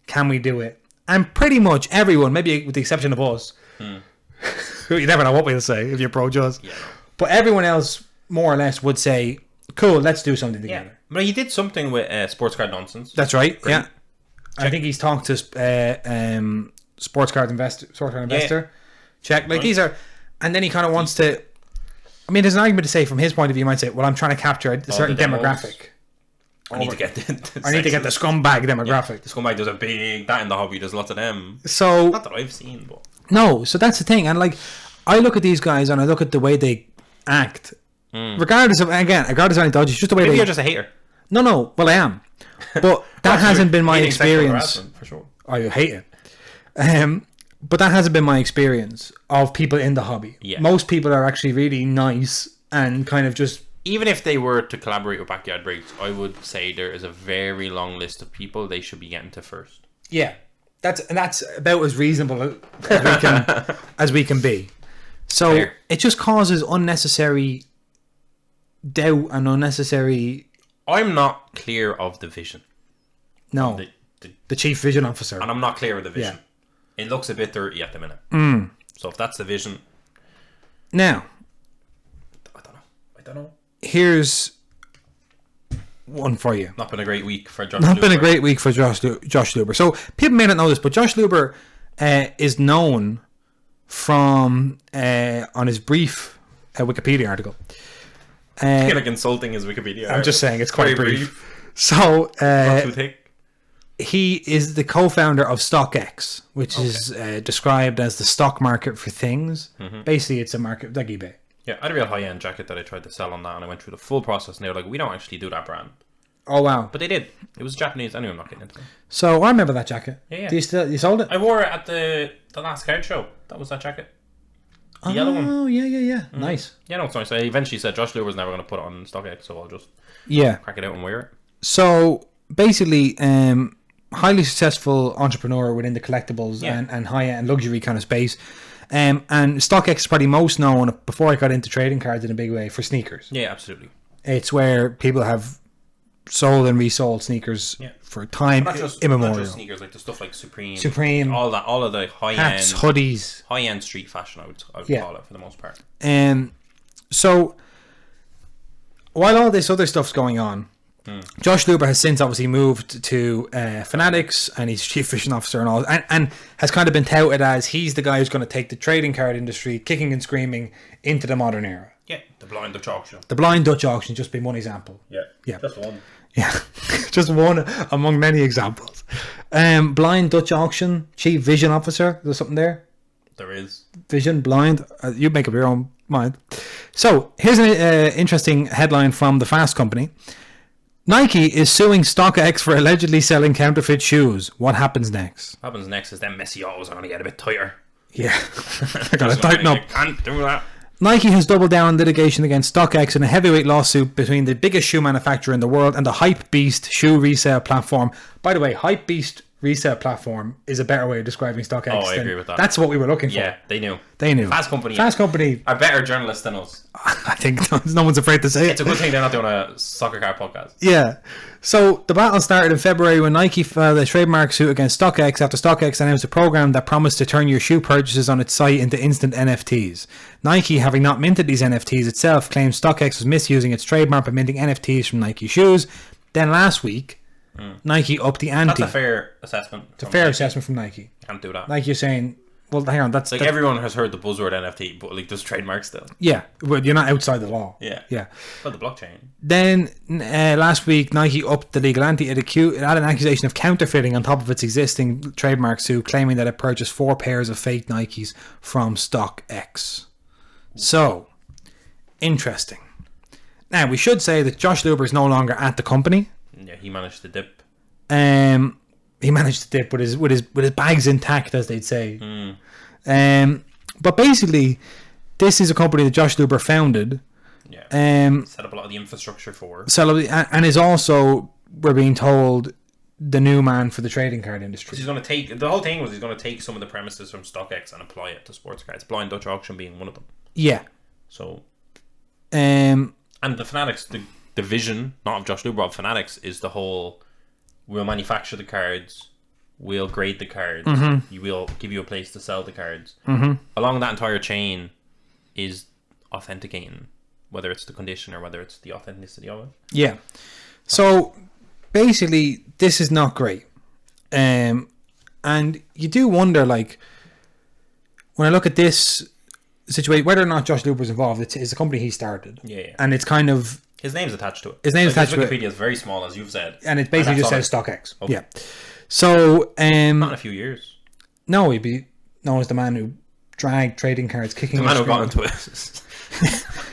Can we do it?" And pretty much everyone, maybe with the exception of us, you never know what we'll say if you approach us. Yeah. But everyone else, more or less, would say, "Cool, let's do something together." Yeah. But he did something with Sports Card Nonsense. That's right. Great. Yeah, I think he's talked to Sports Card Investor. Check. Like these are, and then he kind of wants to. I mean, there's an argument to say from his point of view. You might say, "Well, I'm trying to capture a certain demographic. I need to get the scumbag demographic. Yeah, the scumbag does a big that in the hobby. There's lots of them. So not that I've seen, but no. So that's the thing. And like, I look at these guys and I look at the way they act. Regardless of any dodgy, it's just the way you're just a hater. No. Well, I am, but that hasn't been my experience. For sure. I hate it. But that hasn't been my experience of people in the hobby. Yeah. Most people are actually really nice and kind of just. Even if they were to collaborate with Backyard Breaks, I would say there is a very long list of people they should be getting to first. Yeah, that's about as reasonable as we can be. So Fair. It just causes unnecessary doubt and unnecessary. I'm not clear of the vision. No, the chief vision officer, and I'm not clear of the vision. It looks a bit dirty at the minute. So if that's the vision, Now, I don't know. here's one for you. Not been a great week for Josh. Not been a Luber. great week for Josh Luber. So people may not know this, but Josh Luber is known from on his brief Wikipedia article. I feel like insulting his Wikipedia. I'm just saying it's quite Very brief. So Not too thick. he is the co-founder of StockX, which is described as the stock market for things. Basically, it's a market like eBay. Yeah, I had a real high-end jacket that I tried to sell on that, and I went through the full process, and they were like, we don't actually do that brand. Oh wow! But they did. It was Japanese. Anyway, I'm not getting into it. So I remember that jacket. Yeah. You sold it? I wore it at the last card show. That was that jacket. The yellow one. Oh yeah. Nice. Yeah, no, it's nice. I eventually said Josh Luber's never going to put it on StockX, so I'll just Yeah. crack it out and wear it. So basically, highly successful entrepreneur within the collectibles and high-end luxury kind of space. And StockX is probably most known, before I got into trading cards in a big way, for sneakers. Yeah, absolutely. It's where people have sold and resold sneakers for time Not just immemorial. sneakers, like the stuff like Supreme, Supreme, all of the hats, high-end hoodies. street fashion, I would call it for the most part. So while all this other stuff's going on, Josh Luber has since obviously moved to Fanatics, and he's chief vision officer and all, and has kind of been touted as he's the guy who's going to take the trading card industry kicking and screaming into the modern era. Yeah, the blind Dutch auction. The blind Dutch auction just being one example. Yeah, just one. Yeah, just one among many examples. Blind Dutch auction, chief vision officer. There's something there. There is. Vision, blind. You make up your own mind. So here's an interesting headline from the Fast Company. Nike is suing StockX for allegedly selling counterfeit shoes. What happens next? What happens next is them messy autos are going to get a bit tighter. Yeah, I gotta tighten up. I can't do that. Nike has doubled down on litigation against StockX in a heavyweight lawsuit between the biggest shoe manufacturer in the world and the Hypebeast shoe resale platform. By the way, Hypebeast resale platform is a better way of describing StockX. Oh, I agree with that. That's what we were looking for. Yeah, they knew. They knew. Fast Company are better journalists than us. I think no one's afraid to say it. It's a good thing they're not doing a soccer car podcast. Yeah. So the battle started in February when Nike filed a trademark suit against StockX after StockX announced a program that promised to turn your shoe purchases on its site into instant NFTs. Nike, having not minted these NFTs itself, claims StockX was misusing its trademark by minting NFTs from Nike shoes. Then last week, Nike upped the ante. That's a fair assessment. It's a fair assessment from Nike. Can't do that. Like you're saying, well, hang on, that's like everyone has heard the buzzword NFT, but like there's trademarks still. Yeah, well, you're not outside the law. Yeah. But the blockchain. Then last week, Nike upped the legal ante. It had an accusation of counterfeiting on top of its existing trademark suit, claiming that it purchased 4 pairs of fake Nikes from StockX. So, interesting. Now, we should say that Josh Luber is no longer at the company. Yeah, he managed to dip. He managed to dip with his bags intact, as they'd say. But basically, this is a company that Josh Luber founded. Yeah. Set up a lot of the infrastructure for. And is also, we're being told, the new man for the trading card industry. He's going to take the whole thing was he's going to take some of the premises from StockX and apply it to sports cards. Blind Dutch auction being one of them. Yeah. So. And the Fanatics, the vision, not of Josh Luber, of Fanatics, is the whole: we'll manufacture the cards, we'll grade the cards, you will give you a place to sell the cards. Along that entire chain is authenticating, whether it's the condition or whether it's the authenticity of it. Yeah. So basically, this is not great. And you do wonder, like, when I look at this situation, whether or not Josh Luber's involved, it's a company he started. Yeah. And it's kind of... His name's attached to it. His name's attached to it. Wikipedia is very small, as you've said. And it basically just says StockX. Okay. Yeah. So... not in a few years. No, he'd be known as the man who dragged trading cards, kicking... The man who got into it.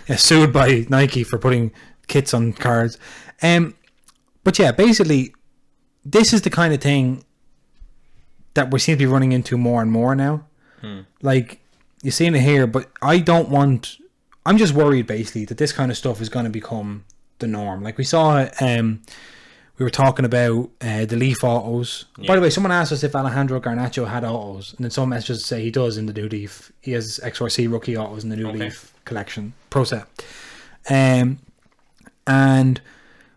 Yeah, sued by Nike for putting kits on cards. But yeah, basically, this is the kind of thing that we seem to be running into more and more now. Like, you're seeing it here, but I'm just worried, basically, that this kind of stuff is going to become the norm. Like, we saw, we were talking about the Leaf autos. Yeah. By the way, someone asked us if Alejandro Garnacho had autos, and then some messages say he does in the new Leaf. He has XRC rookie autos in the new Leaf collection, Pro Set. And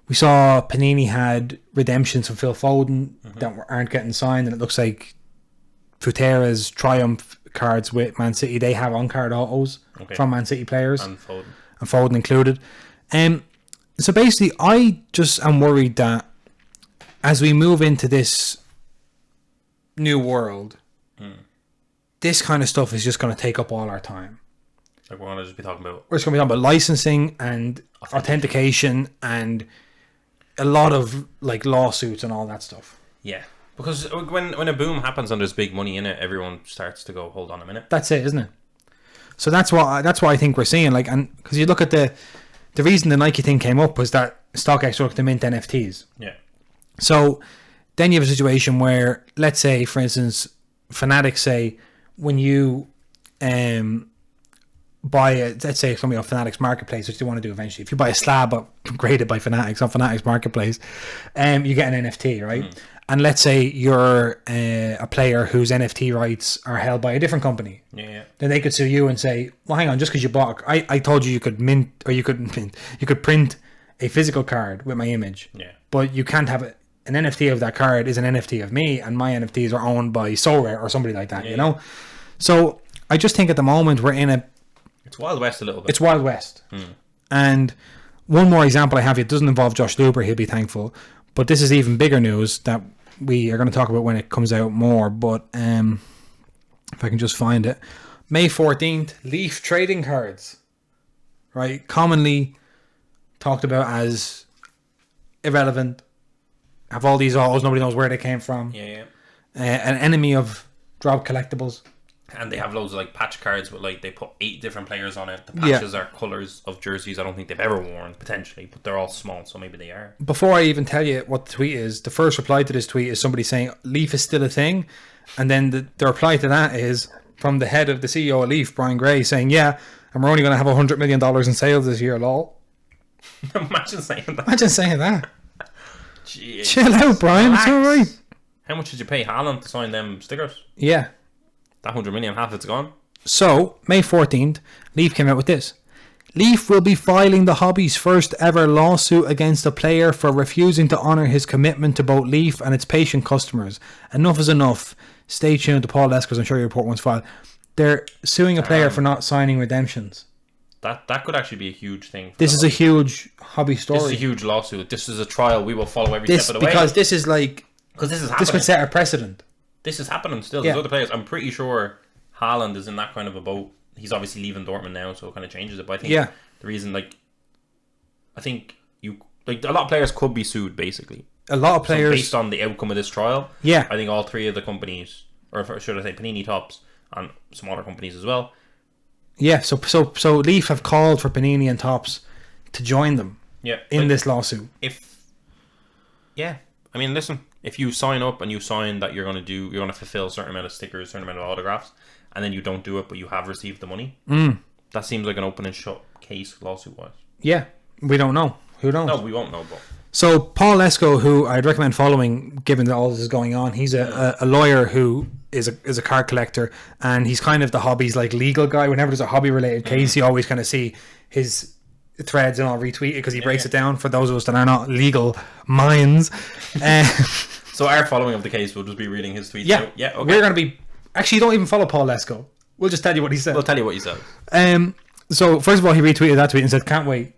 we saw Panini had redemptions from Phil Foden that aren't getting signed, and it looks like Futera's Triumph cards with Man City, they have on-card autos from Man City players. And Foden included. So basically, I just am worried that as we move into this new world, this kind of stuff is just going to take up all our time. Like we're going to just be talking about... We're just going to be talking about licensing and authentication and a lot of like lawsuits and all that stuff. Yeah. Because when a boom happens and there's big money in it, everyone starts to go, hold on a minute. That's it, isn't it? So that's what I think we're seeing. Like, and because you look at the reason the Nike thing came up was that StockX worked to mint NFTs. Yeah. So then you have a situation where, let's say, for instance, Fanatics say when you buy let's say something on Fanatics Marketplace, which they want to do eventually. If you buy a slab graded by Fanatics on Fanatics Marketplace, you get an NFT, right? And let's say you're a player whose NFT rights are held by a different company. Yeah. Then they could sue you and say, well, hang on, just because you bought... I told you could mint... Or you could print a physical card with my image. Yeah. But you can't have it. An NFT of that card is an NFT of me, and my NFTs are owned by Sorare or somebody like that, you know? So I just think at the moment we're in a... It's Wild West a little bit. It's Wild West. And one more example I have, it doesn't involve Josh Luber, he'll be thankful. But this is even bigger news that we are going to talk about when it comes out more. But if I can just find it. May 14th, Leaf trading cards. Right? Commonly talked about as irrelevant. Have all these autos, nobody knows where they came from. Yeah. An enemy of drop collectibles. And they have loads of like patch cards with like they put 8 different players on it. The patches are colours of jerseys I don't think they've ever worn potentially, but they're all small, so maybe they are. Before I even tell you what the tweet is, the first reply to this tweet is somebody saying Leaf is still a thing, and then the reply to that is from the head of the CEO of Leaf, Brian Gray, saying, "Yeah, and we're only going to have $100 million in sales this year, lol." Imagine saying that. Imagine saying that. Jeez. Chill out, Brian. Relax. It's all right. How much did you pay Haaland to sign them stickers? Yeah. That 100 million, half it's gone. So, May 14th, Leaf came out with this. Leaf will be filing the hobby's first ever lawsuit against a player for refusing to honour his commitment to both Leaf and its patient customers. Enough is enough. Stay tuned to Paul Leskers, I'm sure your report once filed. They're suing a player for not signing redemptions. That could actually be a huge thing. This is a huge hobby story. This is a huge lawsuit. This is a trial. We will follow every step of the way. Because this is like... Because this is happening. This could set a precedent. This is happening still. There's other players. I'm pretty sure Haaland is in that kind of a boat. He's obviously leaving Dortmund now, so it kind of changes it. But I think the reason, like, I think you... Like, a lot of players could be sued, basically. A lot of players... So based on the outcome of this trial, yeah, I think all 3 of the companies, or should I say Panini, Topps, and smaller companies as well. Yeah, so Leaf have called for Panini and Topps to join them in this lawsuit. I mean, listen, if you sign up and you sign that you're going to fulfill a certain amount of stickers, a certain amount of autographs, and then you don't do it, but you have received the money, that seems like an open and shut case lawsuit-wise. Yeah, we don't know. Who knows? No, we won't know, but... So, Paul Lesko, who I'd recommend following, given that all this is going on, he's a lawyer who is a card collector, and he's kind of the hobby's like legal guy. Whenever there's a hobby-related case, you always kind of see his threads and I'll retweet it because he breaks it down for those of us that are not legal minds. So our following of the case will just be reading his tweets. Yeah, yeah. Okay. We're going to be... Actually, don't even follow Paul Lesko. We'll just tell you what he said. We'll tell you what he said. So, first of all, he retweeted that tweet and said, "Can't wait."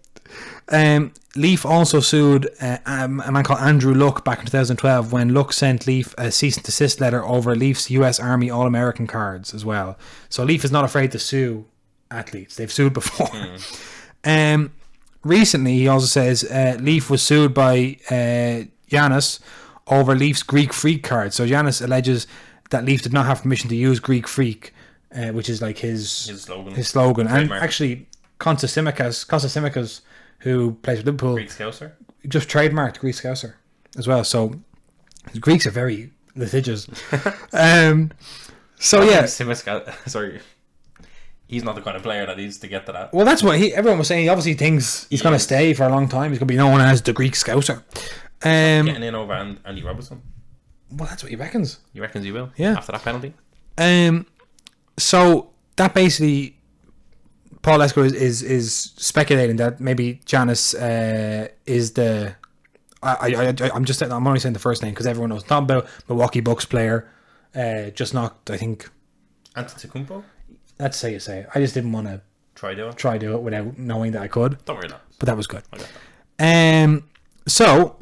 Leaf also sued a man called Andrew Luck back in 2012 when Luck sent Leaf a cease and desist letter over Leaf's US Army All-American cards as well. So Leaf is not afraid to sue athletes. They've sued before. Recently, he also says Leaf was sued by Giannis over Leaf's Greek Freak card. So Giannis alleges that Leaf did not have permission to use Greek Freak, which is like his slogan. And actually, Kostas Tsimikas, who plays for Liverpool, Greek Scouser, just trademarked Greek Scouser as well. So the Greeks are very litigious. Sorry, he's not the kind of player that needs to get to that. Well, that's what everyone was saying. He obviously thinks he's going to stay for a long time. He's going to be known as the Greek Scouser. Getting in over Andy Robertson. Well, that's what he reckons. He reckons he will. Yeah. After that penalty. So that basically, Paul Lesko is speculating that maybe Giannis is the. I'm only saying the first name because everyone knows. Not about Milwaukee Bucks player, just knocked, I think, Antetokounmpo? that's how you say it. I just didn't want to Try do it. do it without knowing that I could. Don't worry about But that was good. I got that. So,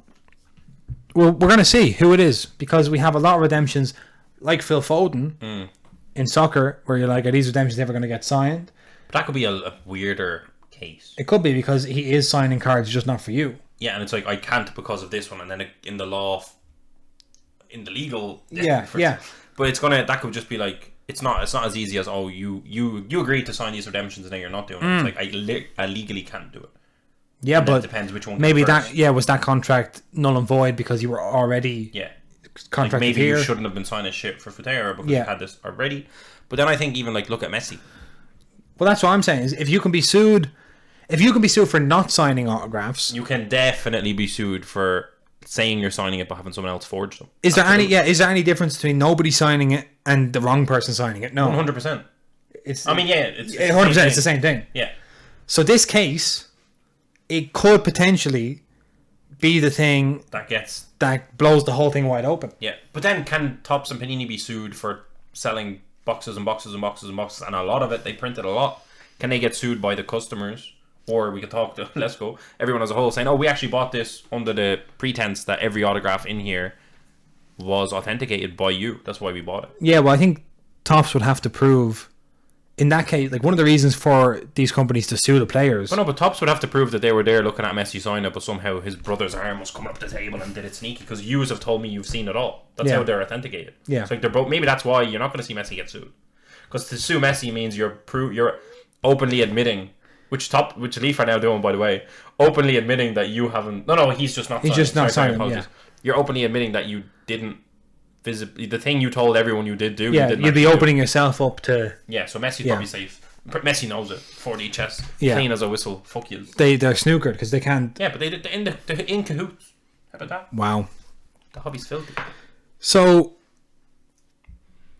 we're going to see who it is, because we have a lot of redemptions, like Phil Foden in soccer, where you're like, are these redemptions never going to get signed? But that could be a weirder case. It could be, because he is signing cards, just not for you. Yeah, and it's like, I can't because of this one, and then in the law, in the legal... Yeah. But it's gonna, that could just be like, it's not as easy as, oh, you agreed to sign these redemptions and now you're not doing it. It's like, I legally can't do it. Yeah, And but it depends which one maybe comes first. was that contract null and void because you were already Yeah. contracted Like maybe here? you shouldn't have been signing shit for Futera because Yeah. you had this already. But then I think even like, look at Messi. Well, that's what I'm saying. Is if you can be sued for not signing autographs, You can definitely be sued for saying you're signing it but having someone else forge them. is there any difference between nobody signing it and the wrong person signing it? No, 100%. it's. I mean, yeah, it's 100%. It's the same thing. Yeah. So this case, it could potentially be the thing That gets... that blows the whole thing wide open. Yeah. But then can Topps and Panini be sued for selling boxes and boxes and boxes and boxes, and a lot of it, they printed a lot? Can they get sued by the customers? Or we could talk to, let's go, everyone as a whole saying, oh, we actually bought this under the pretense that every autograph in here was authenticated by you. That's why we bought it. Yeah, well, I think Topps would have to prove, in that case, like one of the reasons for these companies to sue the players. Well, no, but Topps would have to prove that they were there looking at Messi sign it, but somehow his brother's arm was coming up the table and did it sneaky, because you have told me you've seen it all. That's Yeah. how they're authenticated. Yeah. It's like they're both, maybe that's why you're not going to see Messi get sued. Because to sue Messi means you're openly admitting, which Leaf are now doing, by the way, openly admitting that you haven't. No, he's just not. He's just not signing, yeah. You're openly admitting that you didn't visibly, the thing you told everyone you did do. Yeah, you didn't you'd be actually do. opening yourself up to. Yeah, so Messi's Yeah. probably safe. Messi knows it. 4D chess, Yeah. clean as a whistle. Fuck you. They're snookered because they can't. Yeah, but they're in cahoots. How about that? Wow. The hobby's filthy. So.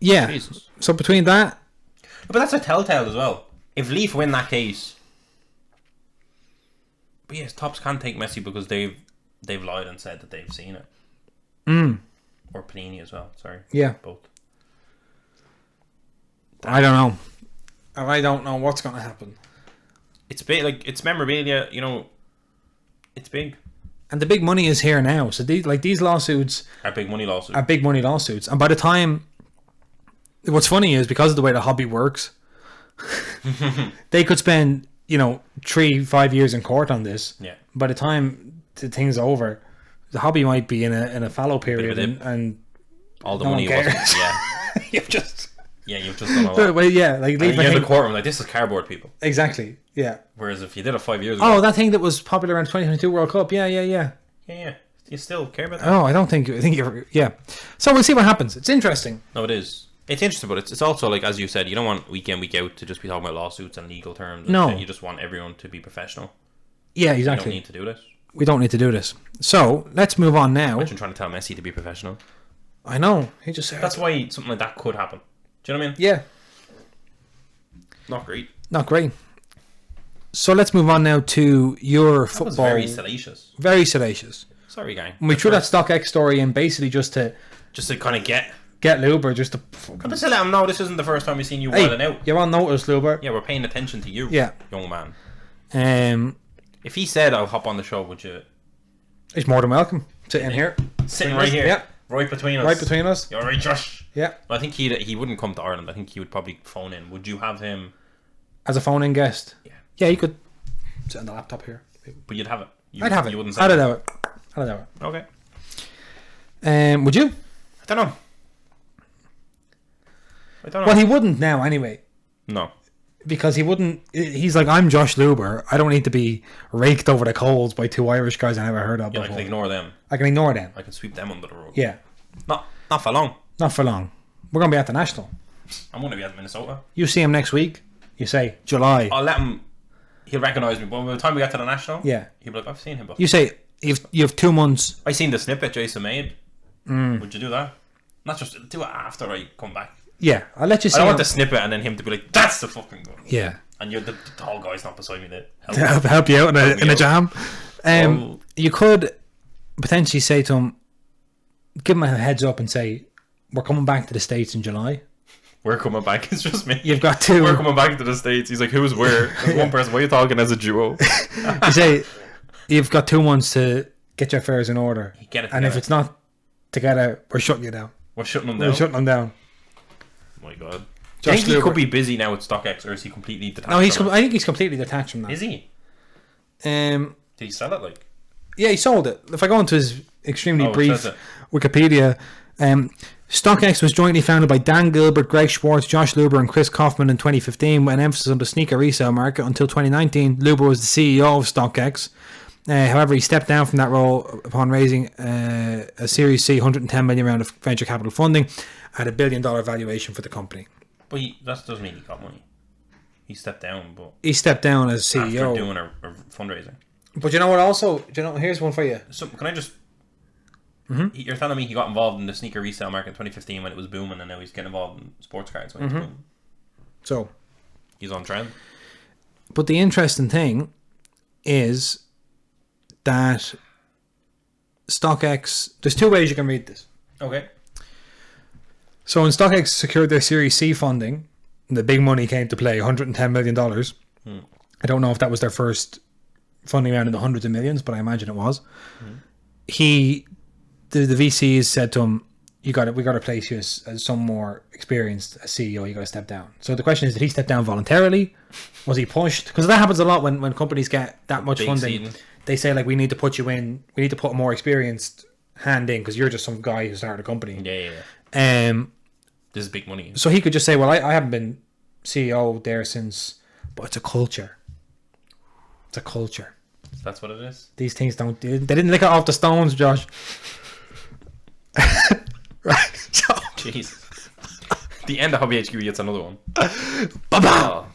Yeah. Jesus. So between that. But that's a telltale as well. If Leaf win that case, but yes, Topps can't take Messi because they've lied and said that they've seen it. Or Panini as well. Sorry. Yeah. Both. I don't know. I don't know what's going to happen. It's big. Like, it's memorabilia. You know, it's big. And the big money is here now. So these lawsuits Our big money lawsuit. are big money lawsuits. And by the time, what's funny is because of the way the hobby works, they could spend 3-5 years in court on this. Yeah. By the time the thing's over, the hobby might be in a fallow period, Bit of a and All the no money one wasn't. cares. Yeah. you've just You've just done a lot. well, yeah, like And leave you're my in the thing- courtroom like, this is cardboard, people. exactly, yeah. Whereas if you did it 5 years ago, Oh, that thing that was popular in 2022 World Cup, yeah. yeah, you still care about that? Oh, I think you're, yeah. So we'll see what happens. It's interesting. No, it is. It's interesting, but it's also like, as you said, you don't want week in, week out to just be talking about lawsuits and legal terms. And No. shit. You just want everyone to be professional. Yeah, You don't exactly. need to do this. We don't need to do this. So let's move on now. Imagine trying to tell Messi to be professional. I know. He just said That's why something like that could happen. Do you know what I mean? yeah, Not great. not great. So let's move on now to your That football. was very salacious. Very salacious. Sorry, gang. And we threw that StockX story in basically just to Just to kind of get... get Luber, just to. But to let him know this isn't the first time we've seen you Hey, wilding out. you're on notice, Luber. Yeah, we're paying attention to you, Yeah. young man. If If he said, I'll hop on the show, would you... he's more than welcome. Sitting here. Sitting right here. Yeah. Right between us. Right between us. You're right, Josh. Yeah. Well, I think he wouldn't come to Ireland. I think he would probably phone in. Would you have him? As a phone-in guest. Yeah. Yeah, you could sit on the laptop here. But you'd have it. I'd have it. You wouldn't say I'd it. have it. I'd have it. Okay. Would you? I don't know. Well, he wouldn't now anyway. No. Because he wouldn't. He's like, I'm Josh Luber. I don't need to be raked over the coals by two Irish guys I never heard of Yeah, I before. can ignore them. I can ignore them. I can sweep them under the rug. Yeah. Not for long. Not for long. We're going to be at the National. I'm going to be at Minnesota. You see him next week. You say, July. I'll let him... He'll recognise me. But by the time we get to the National... Yeah. He'll be like, I've seen him before. You say, you have 2 months. I seen the snippet Jason made. Would you do that? Not just... Do it after I come back. Yeah. I'll let you I see don't want him. the snippet and then him to be like, that's the fucking guy. Yeah. And you're the tall guy's not beside me there. To help you out in Help me a out. jam. Oh. You could potentially say to him, give him a heads up and say, we're coming back to the States in July. We're coming back. It's just me. You've got two. We're coming back to the States. He's like, who's where? There's one person. Why are you talking as a duo? You say you've got 2 months to get your affairs in order. Get it and if together. it's not together, we're shutting you down. We're shutting them down. We're shutting them down. Oh my God. Do Josh you think he Luber. could be busy now with StockX, or is he completely detached? No, from it? I think he's completely detached from that. Is he? Um, Did he sell it? Like, yeah, he sold it. If I go into his extremely it brief says it. Wikipedia, StockX was jointly founded by Dan Gilbert, Greg Schwartz, Josh Luber, and Chris Kaufman in 2015, with an emphasis on the sneaker resale market. Until 2019, Luber was the CEO of StockX. However, he stepped down from that role upon raising a Series C $110 million round of venture capital funding at $1 billion valuation for the company. but that doesn't mean he got money. He stepped down, but He stepped down as after CEO. doing a fundraising. But you know what? Also, here's one for you. So can I just? Mm-hmm. You're telling me he got involved in the sneaker resale market in 2015 when it was booming, and now he's getting involved in sports cards when it's booming. So, He's on trend. but the interesting thing is that StockX. There's 2 ways you can read this. Okay. So when StockX secured their Series C funding, the big money came to play, $110 million. I don't know if that was their first funding round in the hundreds of millions, but I imagine it was. The VCs said to him, we got to place you as some more experienced as CEO. You got to step down. So the question is, did he step down voluntarily? Was he pushed? Because that happens a lot when companies get that much Big funding. seeding. They say, like, we need to put you in. We need to put a more experienced hand in because you're just some guy who started a company. Yeah. This is big money. So he could just say, well, I haven't been CEO there since, but it's a culture. It's a culture. That's what it is. These things they didn't lick it off the stones, Josh. Right. So, Jeez. The end of Hobby HQ gets another one. ba-bam!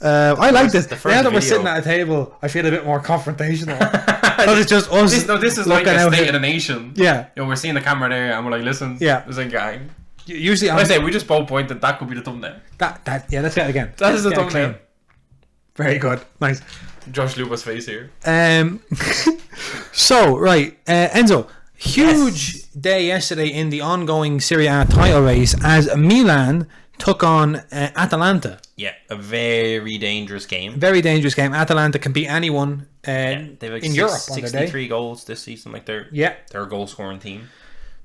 I like this. the Now first that we're video. sitting at a table, I feel a bit more confrontational. Because it's just us. This is like looking a out state here. of the nation. Yeah. You know, we're seeing the camera there, and we're like, listen. Yeah. There's a gang. Usually, I say we just both pointed. That could be the thumbnail. yeah, let's get it again. That is the Let's get it thumbnail. clean. Very good. Nice. Josh Luba's face here. So, right, Enzo, huge day yesterday in the ongoing Serie A title race as Milan took on Atalanta. Yeah, a very dangerous game. Very dangerous game. Atalanta can beat anyone They've like in Europe on their day. 63 goals this season. Like they're a goal scoring team.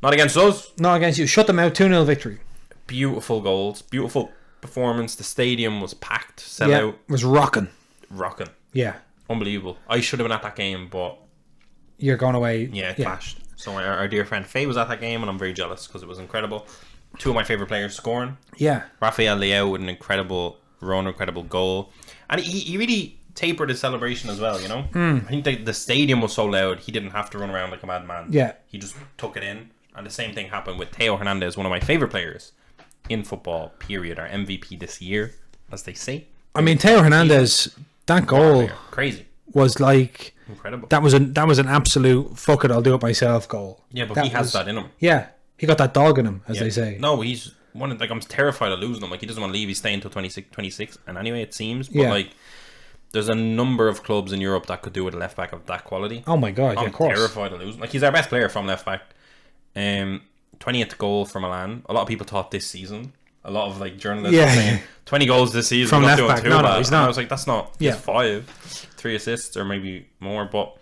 Not against us. Not against you. Shut them out. 2-0 victory. Beautiful goals. Beautiful performance. The stadium was packed. Sell out. Was rocking. Rocking. Yeah. Unbelievable. I should have been at that game, but You're going away. yeah, it clashed. So our dear friend Faye was at that game, and I'm very jealous because it was incredible. 2 of my favourite players scoring. Yeah. Rafael Leao with an incredible run, incredible goal. And he really tapered his celebration as well, you know? I think the stadium was so loud, he didn't have to run around like a madman. Yeah. He just took it in. And the same thing happened with Theo Hernandez, one of my favourite players in football, period. Our MVP this year, as they say. I mean, Theo Hernandez, that goal Crazy. was like... Incredible. That was an absolute fuck it, I'll do it myself goal. Yeah, but he has that in him. Yeah. He got that dog in him, as Yeah. they say. No, he's one of, like, I'm terrified of losing him. Like, he doesn't want to leave. He's staying until 26. And anyway, it seems. But, Yeah. like, there's a number of clubs in Europe that could do with a left back of that quality. Oh my God, yeah, I'm of course. terrified of losing. Like, he's our best player from left back. 20th goal for Milan. A lot of people thought this season. A lot of, like, journalists were saying 20 goals this season. From We're not left doing back. too No, bad. he's And I not. was like, that's not. Yeah. He's 5. 3 assists or maybe more. But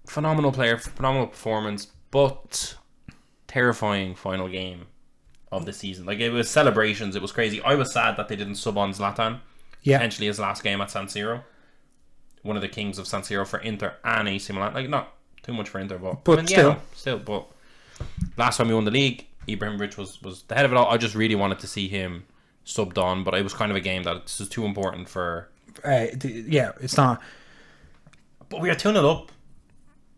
phenomenal player. Phenomenal performance. But terrifying final game of the season. Like, it was celebrations. It was crazy. I was sad that they didn't sub on Zlatan. Yeah. Potentially his last game at San Siro. One of the kings of San Siro for Inter and AC Milan. Like, not too much for Inter, but I mean, still. But last time we won the league, Ibrahimovic was the head of it all. I just really wanted to see him subbed on, but it was kind of a game that this is too important for. Yeah, it's not. But we are 2-0 up,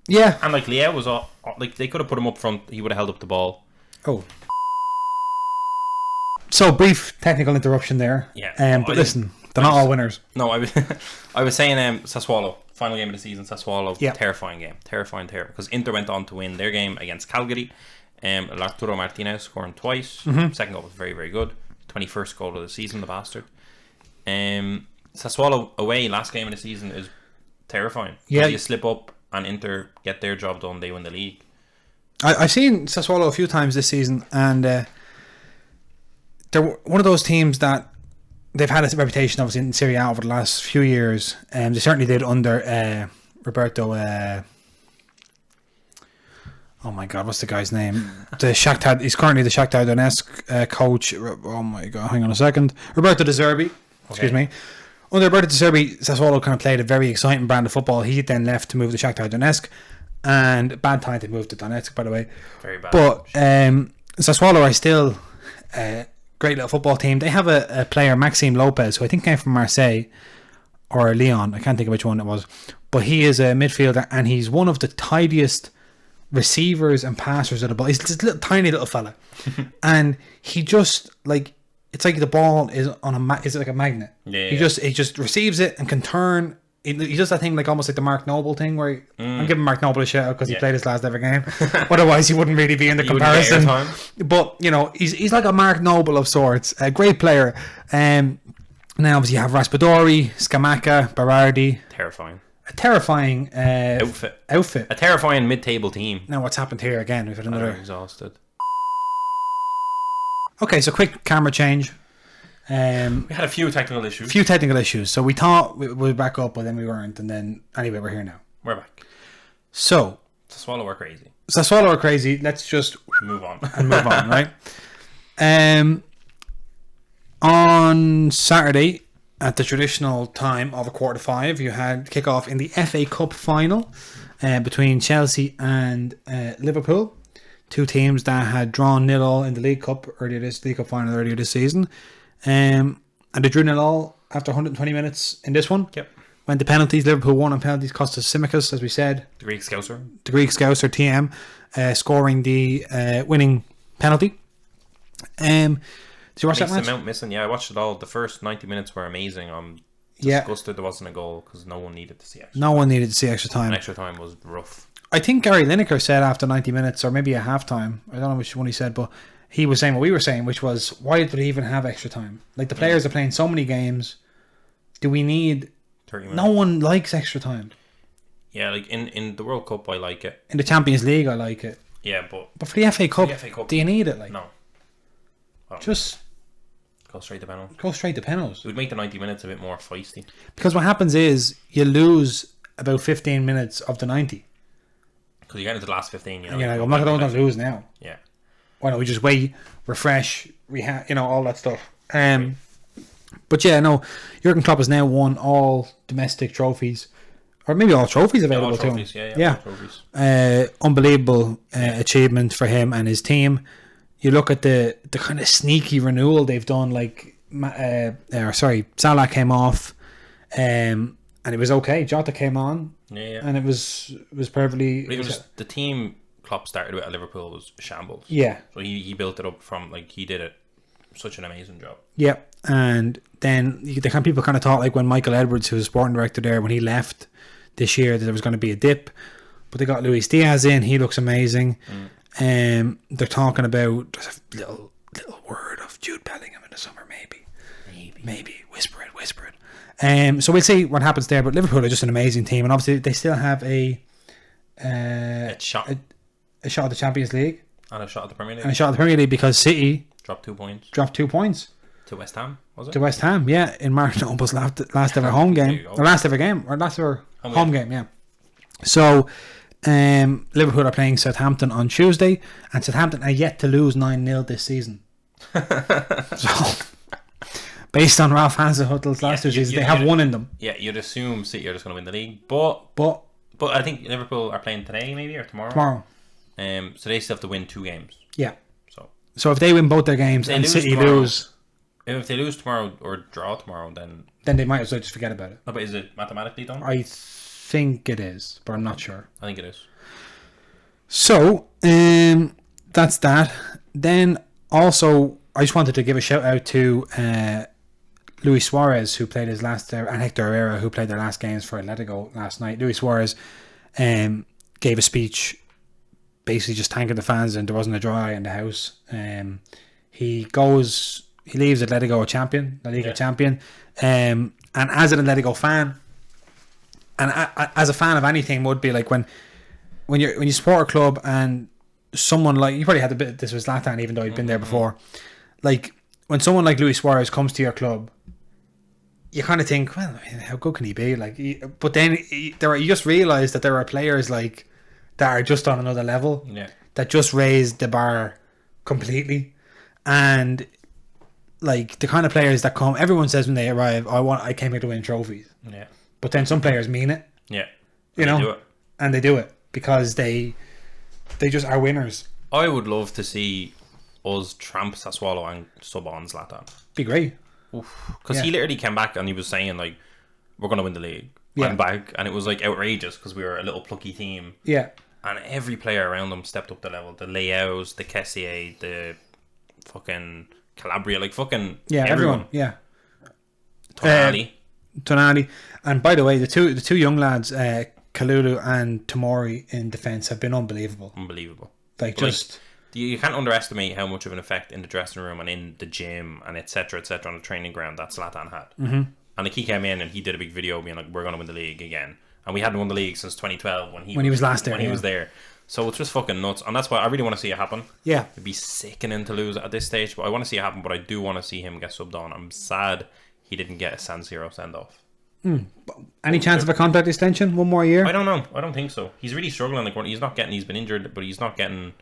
Yeah. and like Leao was all, like they could have put him up front. He would have held up the ball. Oh. So terrific technical interruption there. Yeah. But listen, they're not all winners. No, I was saying Sassuolo, final game of the season. Sassuolo, Yeah. terrifying game, terrifying because Inter went on to win their game against Cagliari. Arturo Martinez scoring twice. Second goal was very, very good. 21st goal of the season, the bastard. Sassuolo away last game of the season is terrifying. Yeah. You slip up and Inter get their job done, they win the league. I've seen Sassuolo a few times this season, and they're one of those teams that they've had a reputation, obviously, in Serie A over the last few years. And they certainly did under Roberto. Oh my God, what's the guy's name? The Shakhtar. He's currently the Shakhtar Donetsk coach. Oh my God, hang on a second. Roberto De Zerbi. Excuse me. Under Roberto De Zerbi, Sassuolo kind of played a very exciting brand of football. He then left to move to Shakhtar Donetsk, and bad time to move to Donetsk, by the way. Very bad. But Sassuolo are still a great little football team. They have a player, Maxime Lopez, who I think came from Marseille or Lyon. I can't think of which one it was, but he is a midfielder, and he's one of the tidiest receivers and passers of the ball. He's this little tiny little fella, and he just like it's like the ball is on is like a magnet. Yeah, he just receives it and can turn. He does that thing like almost like the Mark Noble thing where I'm giving Mark Noble a shout out because he played his last ever game. Otherwise, he wouldn't really be in the comparison. But you know, he's like a Mark Noble of sorts, a great player. Now, obviously, you have Raspadori, Scamacca, Berardi. Terrifying. A terrifying outfit. A terrifying mid-table team. Now, what's happened here again? We've had another. I'm exhausted. Okay, so quick camera change. We had a few technical issues. So we thought we'd be back up, but then we weren't. And then, anyway, we're here now. We're back. So. Sassuolo are crazy. Sassuolo are crazy. Let's just move on. Right? On Saturday, at the traditional time of 4:45, you had kickoff in the FA Cup final between Chelsea and Liverpool. Two teams that had drawn 0-0 in the League Cup final earlier this season. And they drew 0-0 after 120 minutes in this one. Yep. Went to penalties. Liverpool won on penalties. Costas Tsimikas, as we said. The Greek Scouser, TM, scoring the winning penalty. Did you watch that match? Amount missing. Yeah, I watched it all. The first 90 minutes were amazing. I'm disgusted there wasn't a goal because no one needed to see extra time. No one needed to see extra time. And extra time was rough. I think Gary Lineker said after 90 minutes, or maybe a half time, I don't know which one he said, but he was saying what we were saying, which was, why did we even have extra time? Like, the players are playing so many games. Do we need 30 minutes? No one likes extra time. Yeah, like in the World Cup, I like it. In the Champions League, I like it. Yeah, but for the FA Cup, do you need it? Like, no. Just go straight to penalties. It would make the 90 minutes a bit more feisty. Because what happens is you lose about 15 minutes of the 90. Because you get into the last 15, you know. Yeah, I'm not going to lose now. Yeah. Why don't we just wait, refresh, all that stuff. But yeah, no, Jurgen Klopp has now won all domestic trophies, or maybe all trophies available to him. Yeah. Trophies. Unbelievable achievement for him and his team. You look at the kind of sneaky renewal they've done. Like, Salah came off, and it was okay. Jota came on, and it was perfectly. It was the team Klopp started with at Liverpool was shambles. Yeah. So he built it up from, like, he did it such an amazing job. Yeah, and then people kind of thought, like, when Michael Edwards, who was sporting director there, when he left this year, that there was going to be a dip, but they got Luis Diaz in. He looks amazing. They're talking about there's a little word of Jude Bellingham in the summer, maybe whisper it. So we'll see what happens there. But Liverpool are just an amazing team, and obviously they still have a shot at the Champions League and a shot at the Premier League, because City dropped 2 points. To West Ham, was it? To West Ham, yeah, in Mark Noble's last ever home game, or last ever home game, yeah. So, Liverpool are playing Southampton on Tuesday, and Southampton are yet to lose 9-0 this season. So, based on Ralph Hasenhüttl's last two seasons, they have one in them. Yeah, you'd assume City are just going to win the league, but I think Liverpool are playing today, maybe, or tomorrow. So they still have to win 2 games. Yeah. So if they win both their games and City lose. If they lose tomorrow or draw tomorrow, then they might as well just forget about it. No, but is it mathematically done? I think it is, but I'm not sure. I think it is. So, that's that. Then also, I just wanted to give a shout out to Luis Suarez, who played his last, and Hector Herrera, who played their last games for Atletico last night. Luis Suarez gave a speech basically just thanking the fans, and there wasn't a dry eye in the house. He leaves Atletico a champion, La Liga champion, and as an Atletico fan, and as a fan of anything, would be like when you support a club and someone like, you probably had a bit, this was Zlatan, even though he'd been there before. Like, when someone like Luis Suarez comes to your club, you kind of think, well, how good can he be? Like, but then you just realise that there are players like that are just on another level, that just raise the bar completely. And like the kind of players that come, everyone says when they arrive, I came here to win trophies. Yeah. But then some players mean it. Yeah. You know, do it. and they do it because they just are winners. I would love to see us tramp Sassuolo and sub on Zlatan. Be great. Because he literally came back and he was saying, like, we're going to win the league. Yeah. I'm back. And it was, like, outrageous because we were a little plucky team. Yeah. And every player around them stepped up the level. The Leaos, the Kessier, the fucking Calabria, like, fucking everyone. Yeah. Tonali. And by the way, the two young lads, Kalulu and Tomori in defence have been unbelievable. Like, But just... you can't underestimate how much of an effect in the dressing room and in the gym and etc on the training ground that Zlatan had. Mm-hmm. And like, he came in and he did a big video being like, we're going to win the league again. And we hadn't won the league since 2012 when he was last there. When he was there. So it's just fucking nuts. And that's why I really want to see it happen. Yeah. It'd be sickening to lose at this stage, but I want to see it happen. But I do want to see him get subbed on. I'm sad he didn't get a San Siro send-off. Any chance of a contract extension? One more year? I don't know. I don't think so. He's really struggling. Like, he's been injured, but he's not getting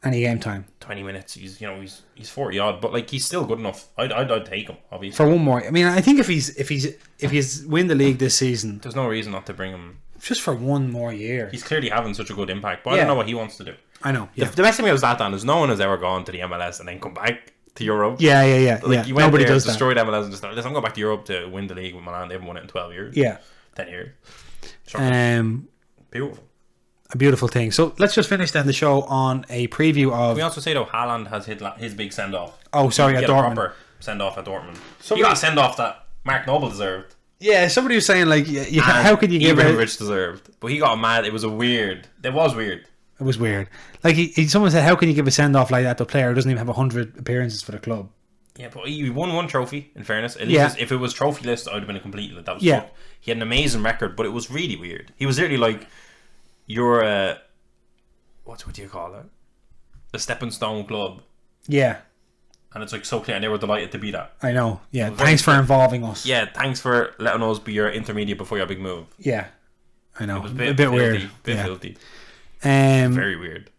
any game time. 20 minutes. He's 40 odd, but like, he's still good enough. I'd take him, obviously. For one more. I mean, I think if he's win the league this season, there's no reason not to bring him just for one more year. He's clearly having such a good impact, but I don't know what he wants to do. I know. Yeah. The best thing about Zlatan is no one has ever gone to the MLS and then come back to Europe. Yeah. Like, he went Nobody there, does destroyed that. MLS and just listen, I'm going back to Europe to win the league with Milan. They haven't won it in 12 years. Yeah. 10 years. Beautiful. A beautiful thing. So let's just finish then the show on a preview of... Can we also say, though, Haaland has his big send-off. Oh, sorry, at Dortmund. A proper send-off at Dortmund. He got a send-off that Mark Noble deserved. Yeah, somebody was saying, like, how could you give it... Ibrahimovic deserved. But he got a mad... It was weird. It was weird. Like, someone said, how can you give a send-off like that to a player who doesn't even have 100 appearances for the club? Yeah, but he won one trophy, in fairness. At least if it was trophy list, I would have been a complete... That was fucked. He had an amazing record, but it was really weird. He was literally like, you're a... What do you call it? A stepping stone club. Yeah. And it's like so clear, and they were delighted to be that. I know. Yeah. Thanks for involving us. Yeah, thanks for letting us be your intermediate before your big move. Yeah. I know. It was a bit filthy, weird. Filthy. Very weird.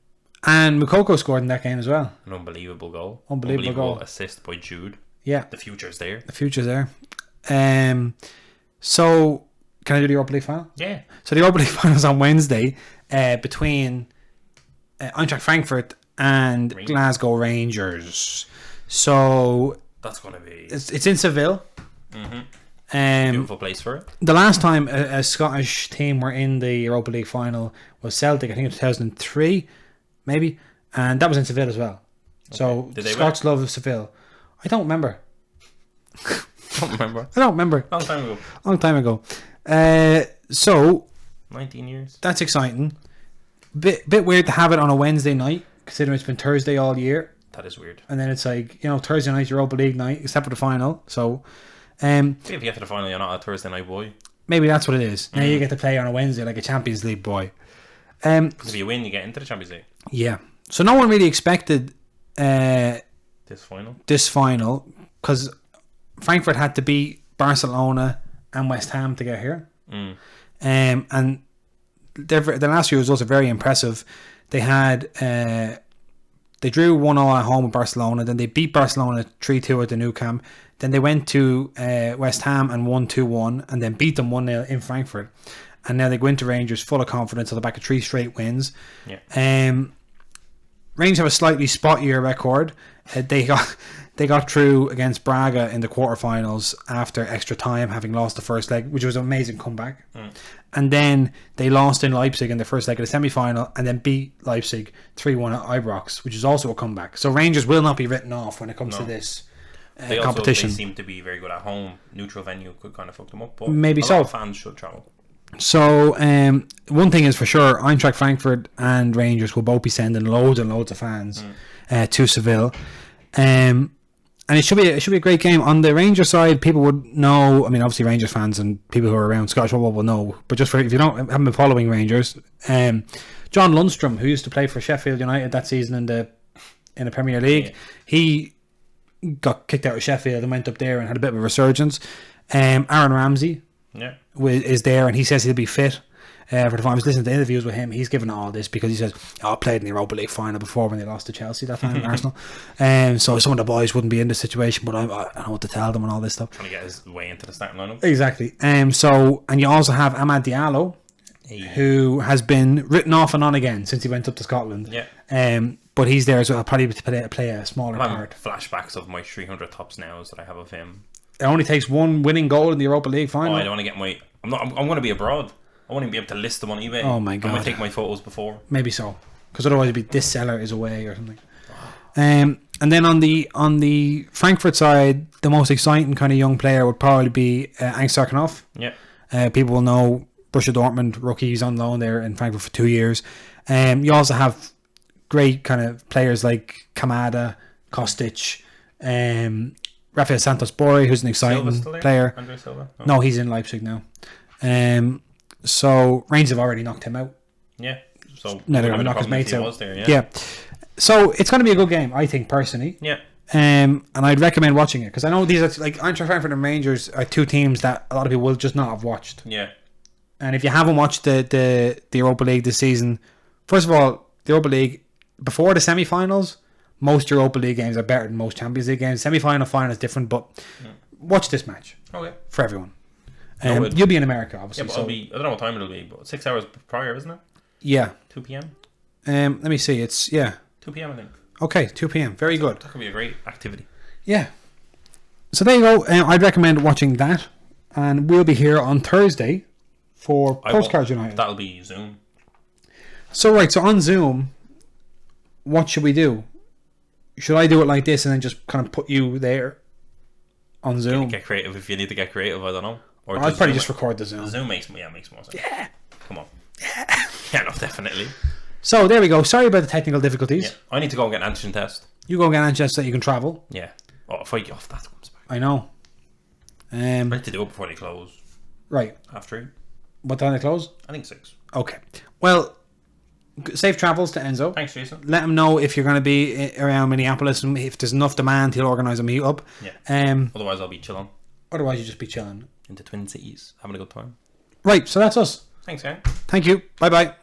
And Moukoko scored in that game as well. An unbelievable goal. Unbelievable goal. Assist by Jude. Yeah. The future's there. So, can I do the Europa League final? Yeah. So the Europa League final is on Wednesday between Eintracht Frankfurt and Glasgow Rangers. So that's going to be... It's in Seville. Mm-hmm. Beautiful place for it. The last time a Scottish team were in the Europa League final was Celtic, I think in 2003, maybe. And that was in Seville as well. Okay. So Scots love Seville. I don't remember. I don't remember. Long time ago. So 19 years. That's exciting. Bit weird to have it on a Wednesday night, considering it's been Thursday all year. That is weird. And then it's like, Thursday night Europa League night, except for the final. So if you get to the final, you're not a Thursday night boy. Maybe that's what it is. Now you get to play on a Wednesday like a Champions League boy. Because if you win, you get into the Champions League. Yeah. So no one really expected this final because Frankfurt had to beat Barcelona and West Ham to get here. And the last few results are very impressive. They had they drew 1-0 at home with Barcelona, then they beat Barcelona 3-2 at the Nou Camp, then they went to West Ham and won 2-1 and then beat them 1-0 in Frankfurt, and now they go into Rangers full of confidence on the back of 3 straight wins. Rangers have a slightly spottier record. They got through against Braga in the quarterfinals after extra time, having lost the first leg, which was an amazing comeback. And then they lost in Leipzig in the first leg of the semi-final, and then beat Leipzig 3-1 at Ibrox, which is also a comeback. So Rangers will not be written off when it comes to this competition. They seem to be very good at home. Neutral venue could kind of fuck them up, but maybe a lot of fans should travel. So one thing is for sure, Eintracht Frankfurt and Rangers will both be sending loads and loads of fans to Seville. And it should be a great game. On the Rangers side, people would know. I mean, obviously Rangers fans and people who are around Scottish football will know. But just for if you haven't been following Rangers, John Lundstrom, who used to play for Sheffield United that season in the Premier League, he got kicked out of Sheffield and went up there and had a bit of a resurgence. Aaron Ramsey is there, and he says he'll be fit for the final. I was listening to interviews with him. He's given all this because he says, I played in the Europa League final before when they lost to Chelsea that time in Arsenal. So some of the boys wouldn't be in this situation, but I know what to tell them and all this stuff. Trying to get his way into the starting lineup. Exactly. And you also have Amad Diallo, who has been written off and on again since he went up to Scotland. Yeah. But he's there as well, probably to play a smaller part. Flashbacks of my 300 tops nows that I have of him. It only takes one winning goal in the Europa League final. I don't want to get I'm going to be abroad. I won't even be able to list them on eBay. Oh my god! I'm going to take my photos before. Maybe so, because otherwise it'd be this seller is away or something. And then on the Frankfurt side, the most exciting kind of young player would probably be Angst Sarkinov. Yeah. People will know Borussia Dortmund rookies on loan there in Frankfurt for 2 years. You also have great kind of players like Kamada, Kostic, Rafael Santos Borre, who's an exciting player. Andre Silva? No, he's in Leipzig now. So Rangers have already knocked him out. Yeah. So no, they're going to knock his mates out. Yeah. So it's going to be a good game, I think, personally. Yeah. And I'd recommend watching it because I know these are like Eintracht Frankfurt and Rangers are two teams that a lot of people will just not have watched. Yeah. And if you haven't watched the Europa League this season, first of all, the Europa League before the semi-finals, most Europa League games are better than most Champions League games. Semi-final, final is different, but watch this match. Okay. For everyone. You'll be in America, obviously. Yeah, but I don't know what time it'll be, but 6 hours prior, isn't it? Yeah. 2 p.m. Let me see. It's 2 p.m. I think. Okay, 2 p.m. Very good. That could be a great activity. Yeah. So there you go. I'd recommend watching that, and we'll be here on Thursday for Postcards United. That'll be Zoom. So on Zoom, what should we do? Should I do it like this and then just kind of put you there on Zoom? Get creative if you need to get creative. I don't know. Or I'd probably just record the Zoom. Zoom makes more sense. Yeah. Come on. Yeah. Yeah, no, definitely. So there we go. Sorry about the technical difficulties. Yeah. I need to go and get an antigen test. You go and get an antigen test so that you can travel. Yeah. Oh, if I get off, that comes back. I know. I need to do it before they close. Right. Half 3. What time they close? I think 6. Okay. Well, safe travels to Enzo. Thanks, Jason. Let him know if you're going to be around Minneapolis, and if there's enough demand, he'll organise a meet up. Yeah. Otherwise, I'll be chilling. Otherwise, you just be chilling into Twin Cities, having a good time. Right. So that's us. Thanks, guys. Thank you. Bye bye.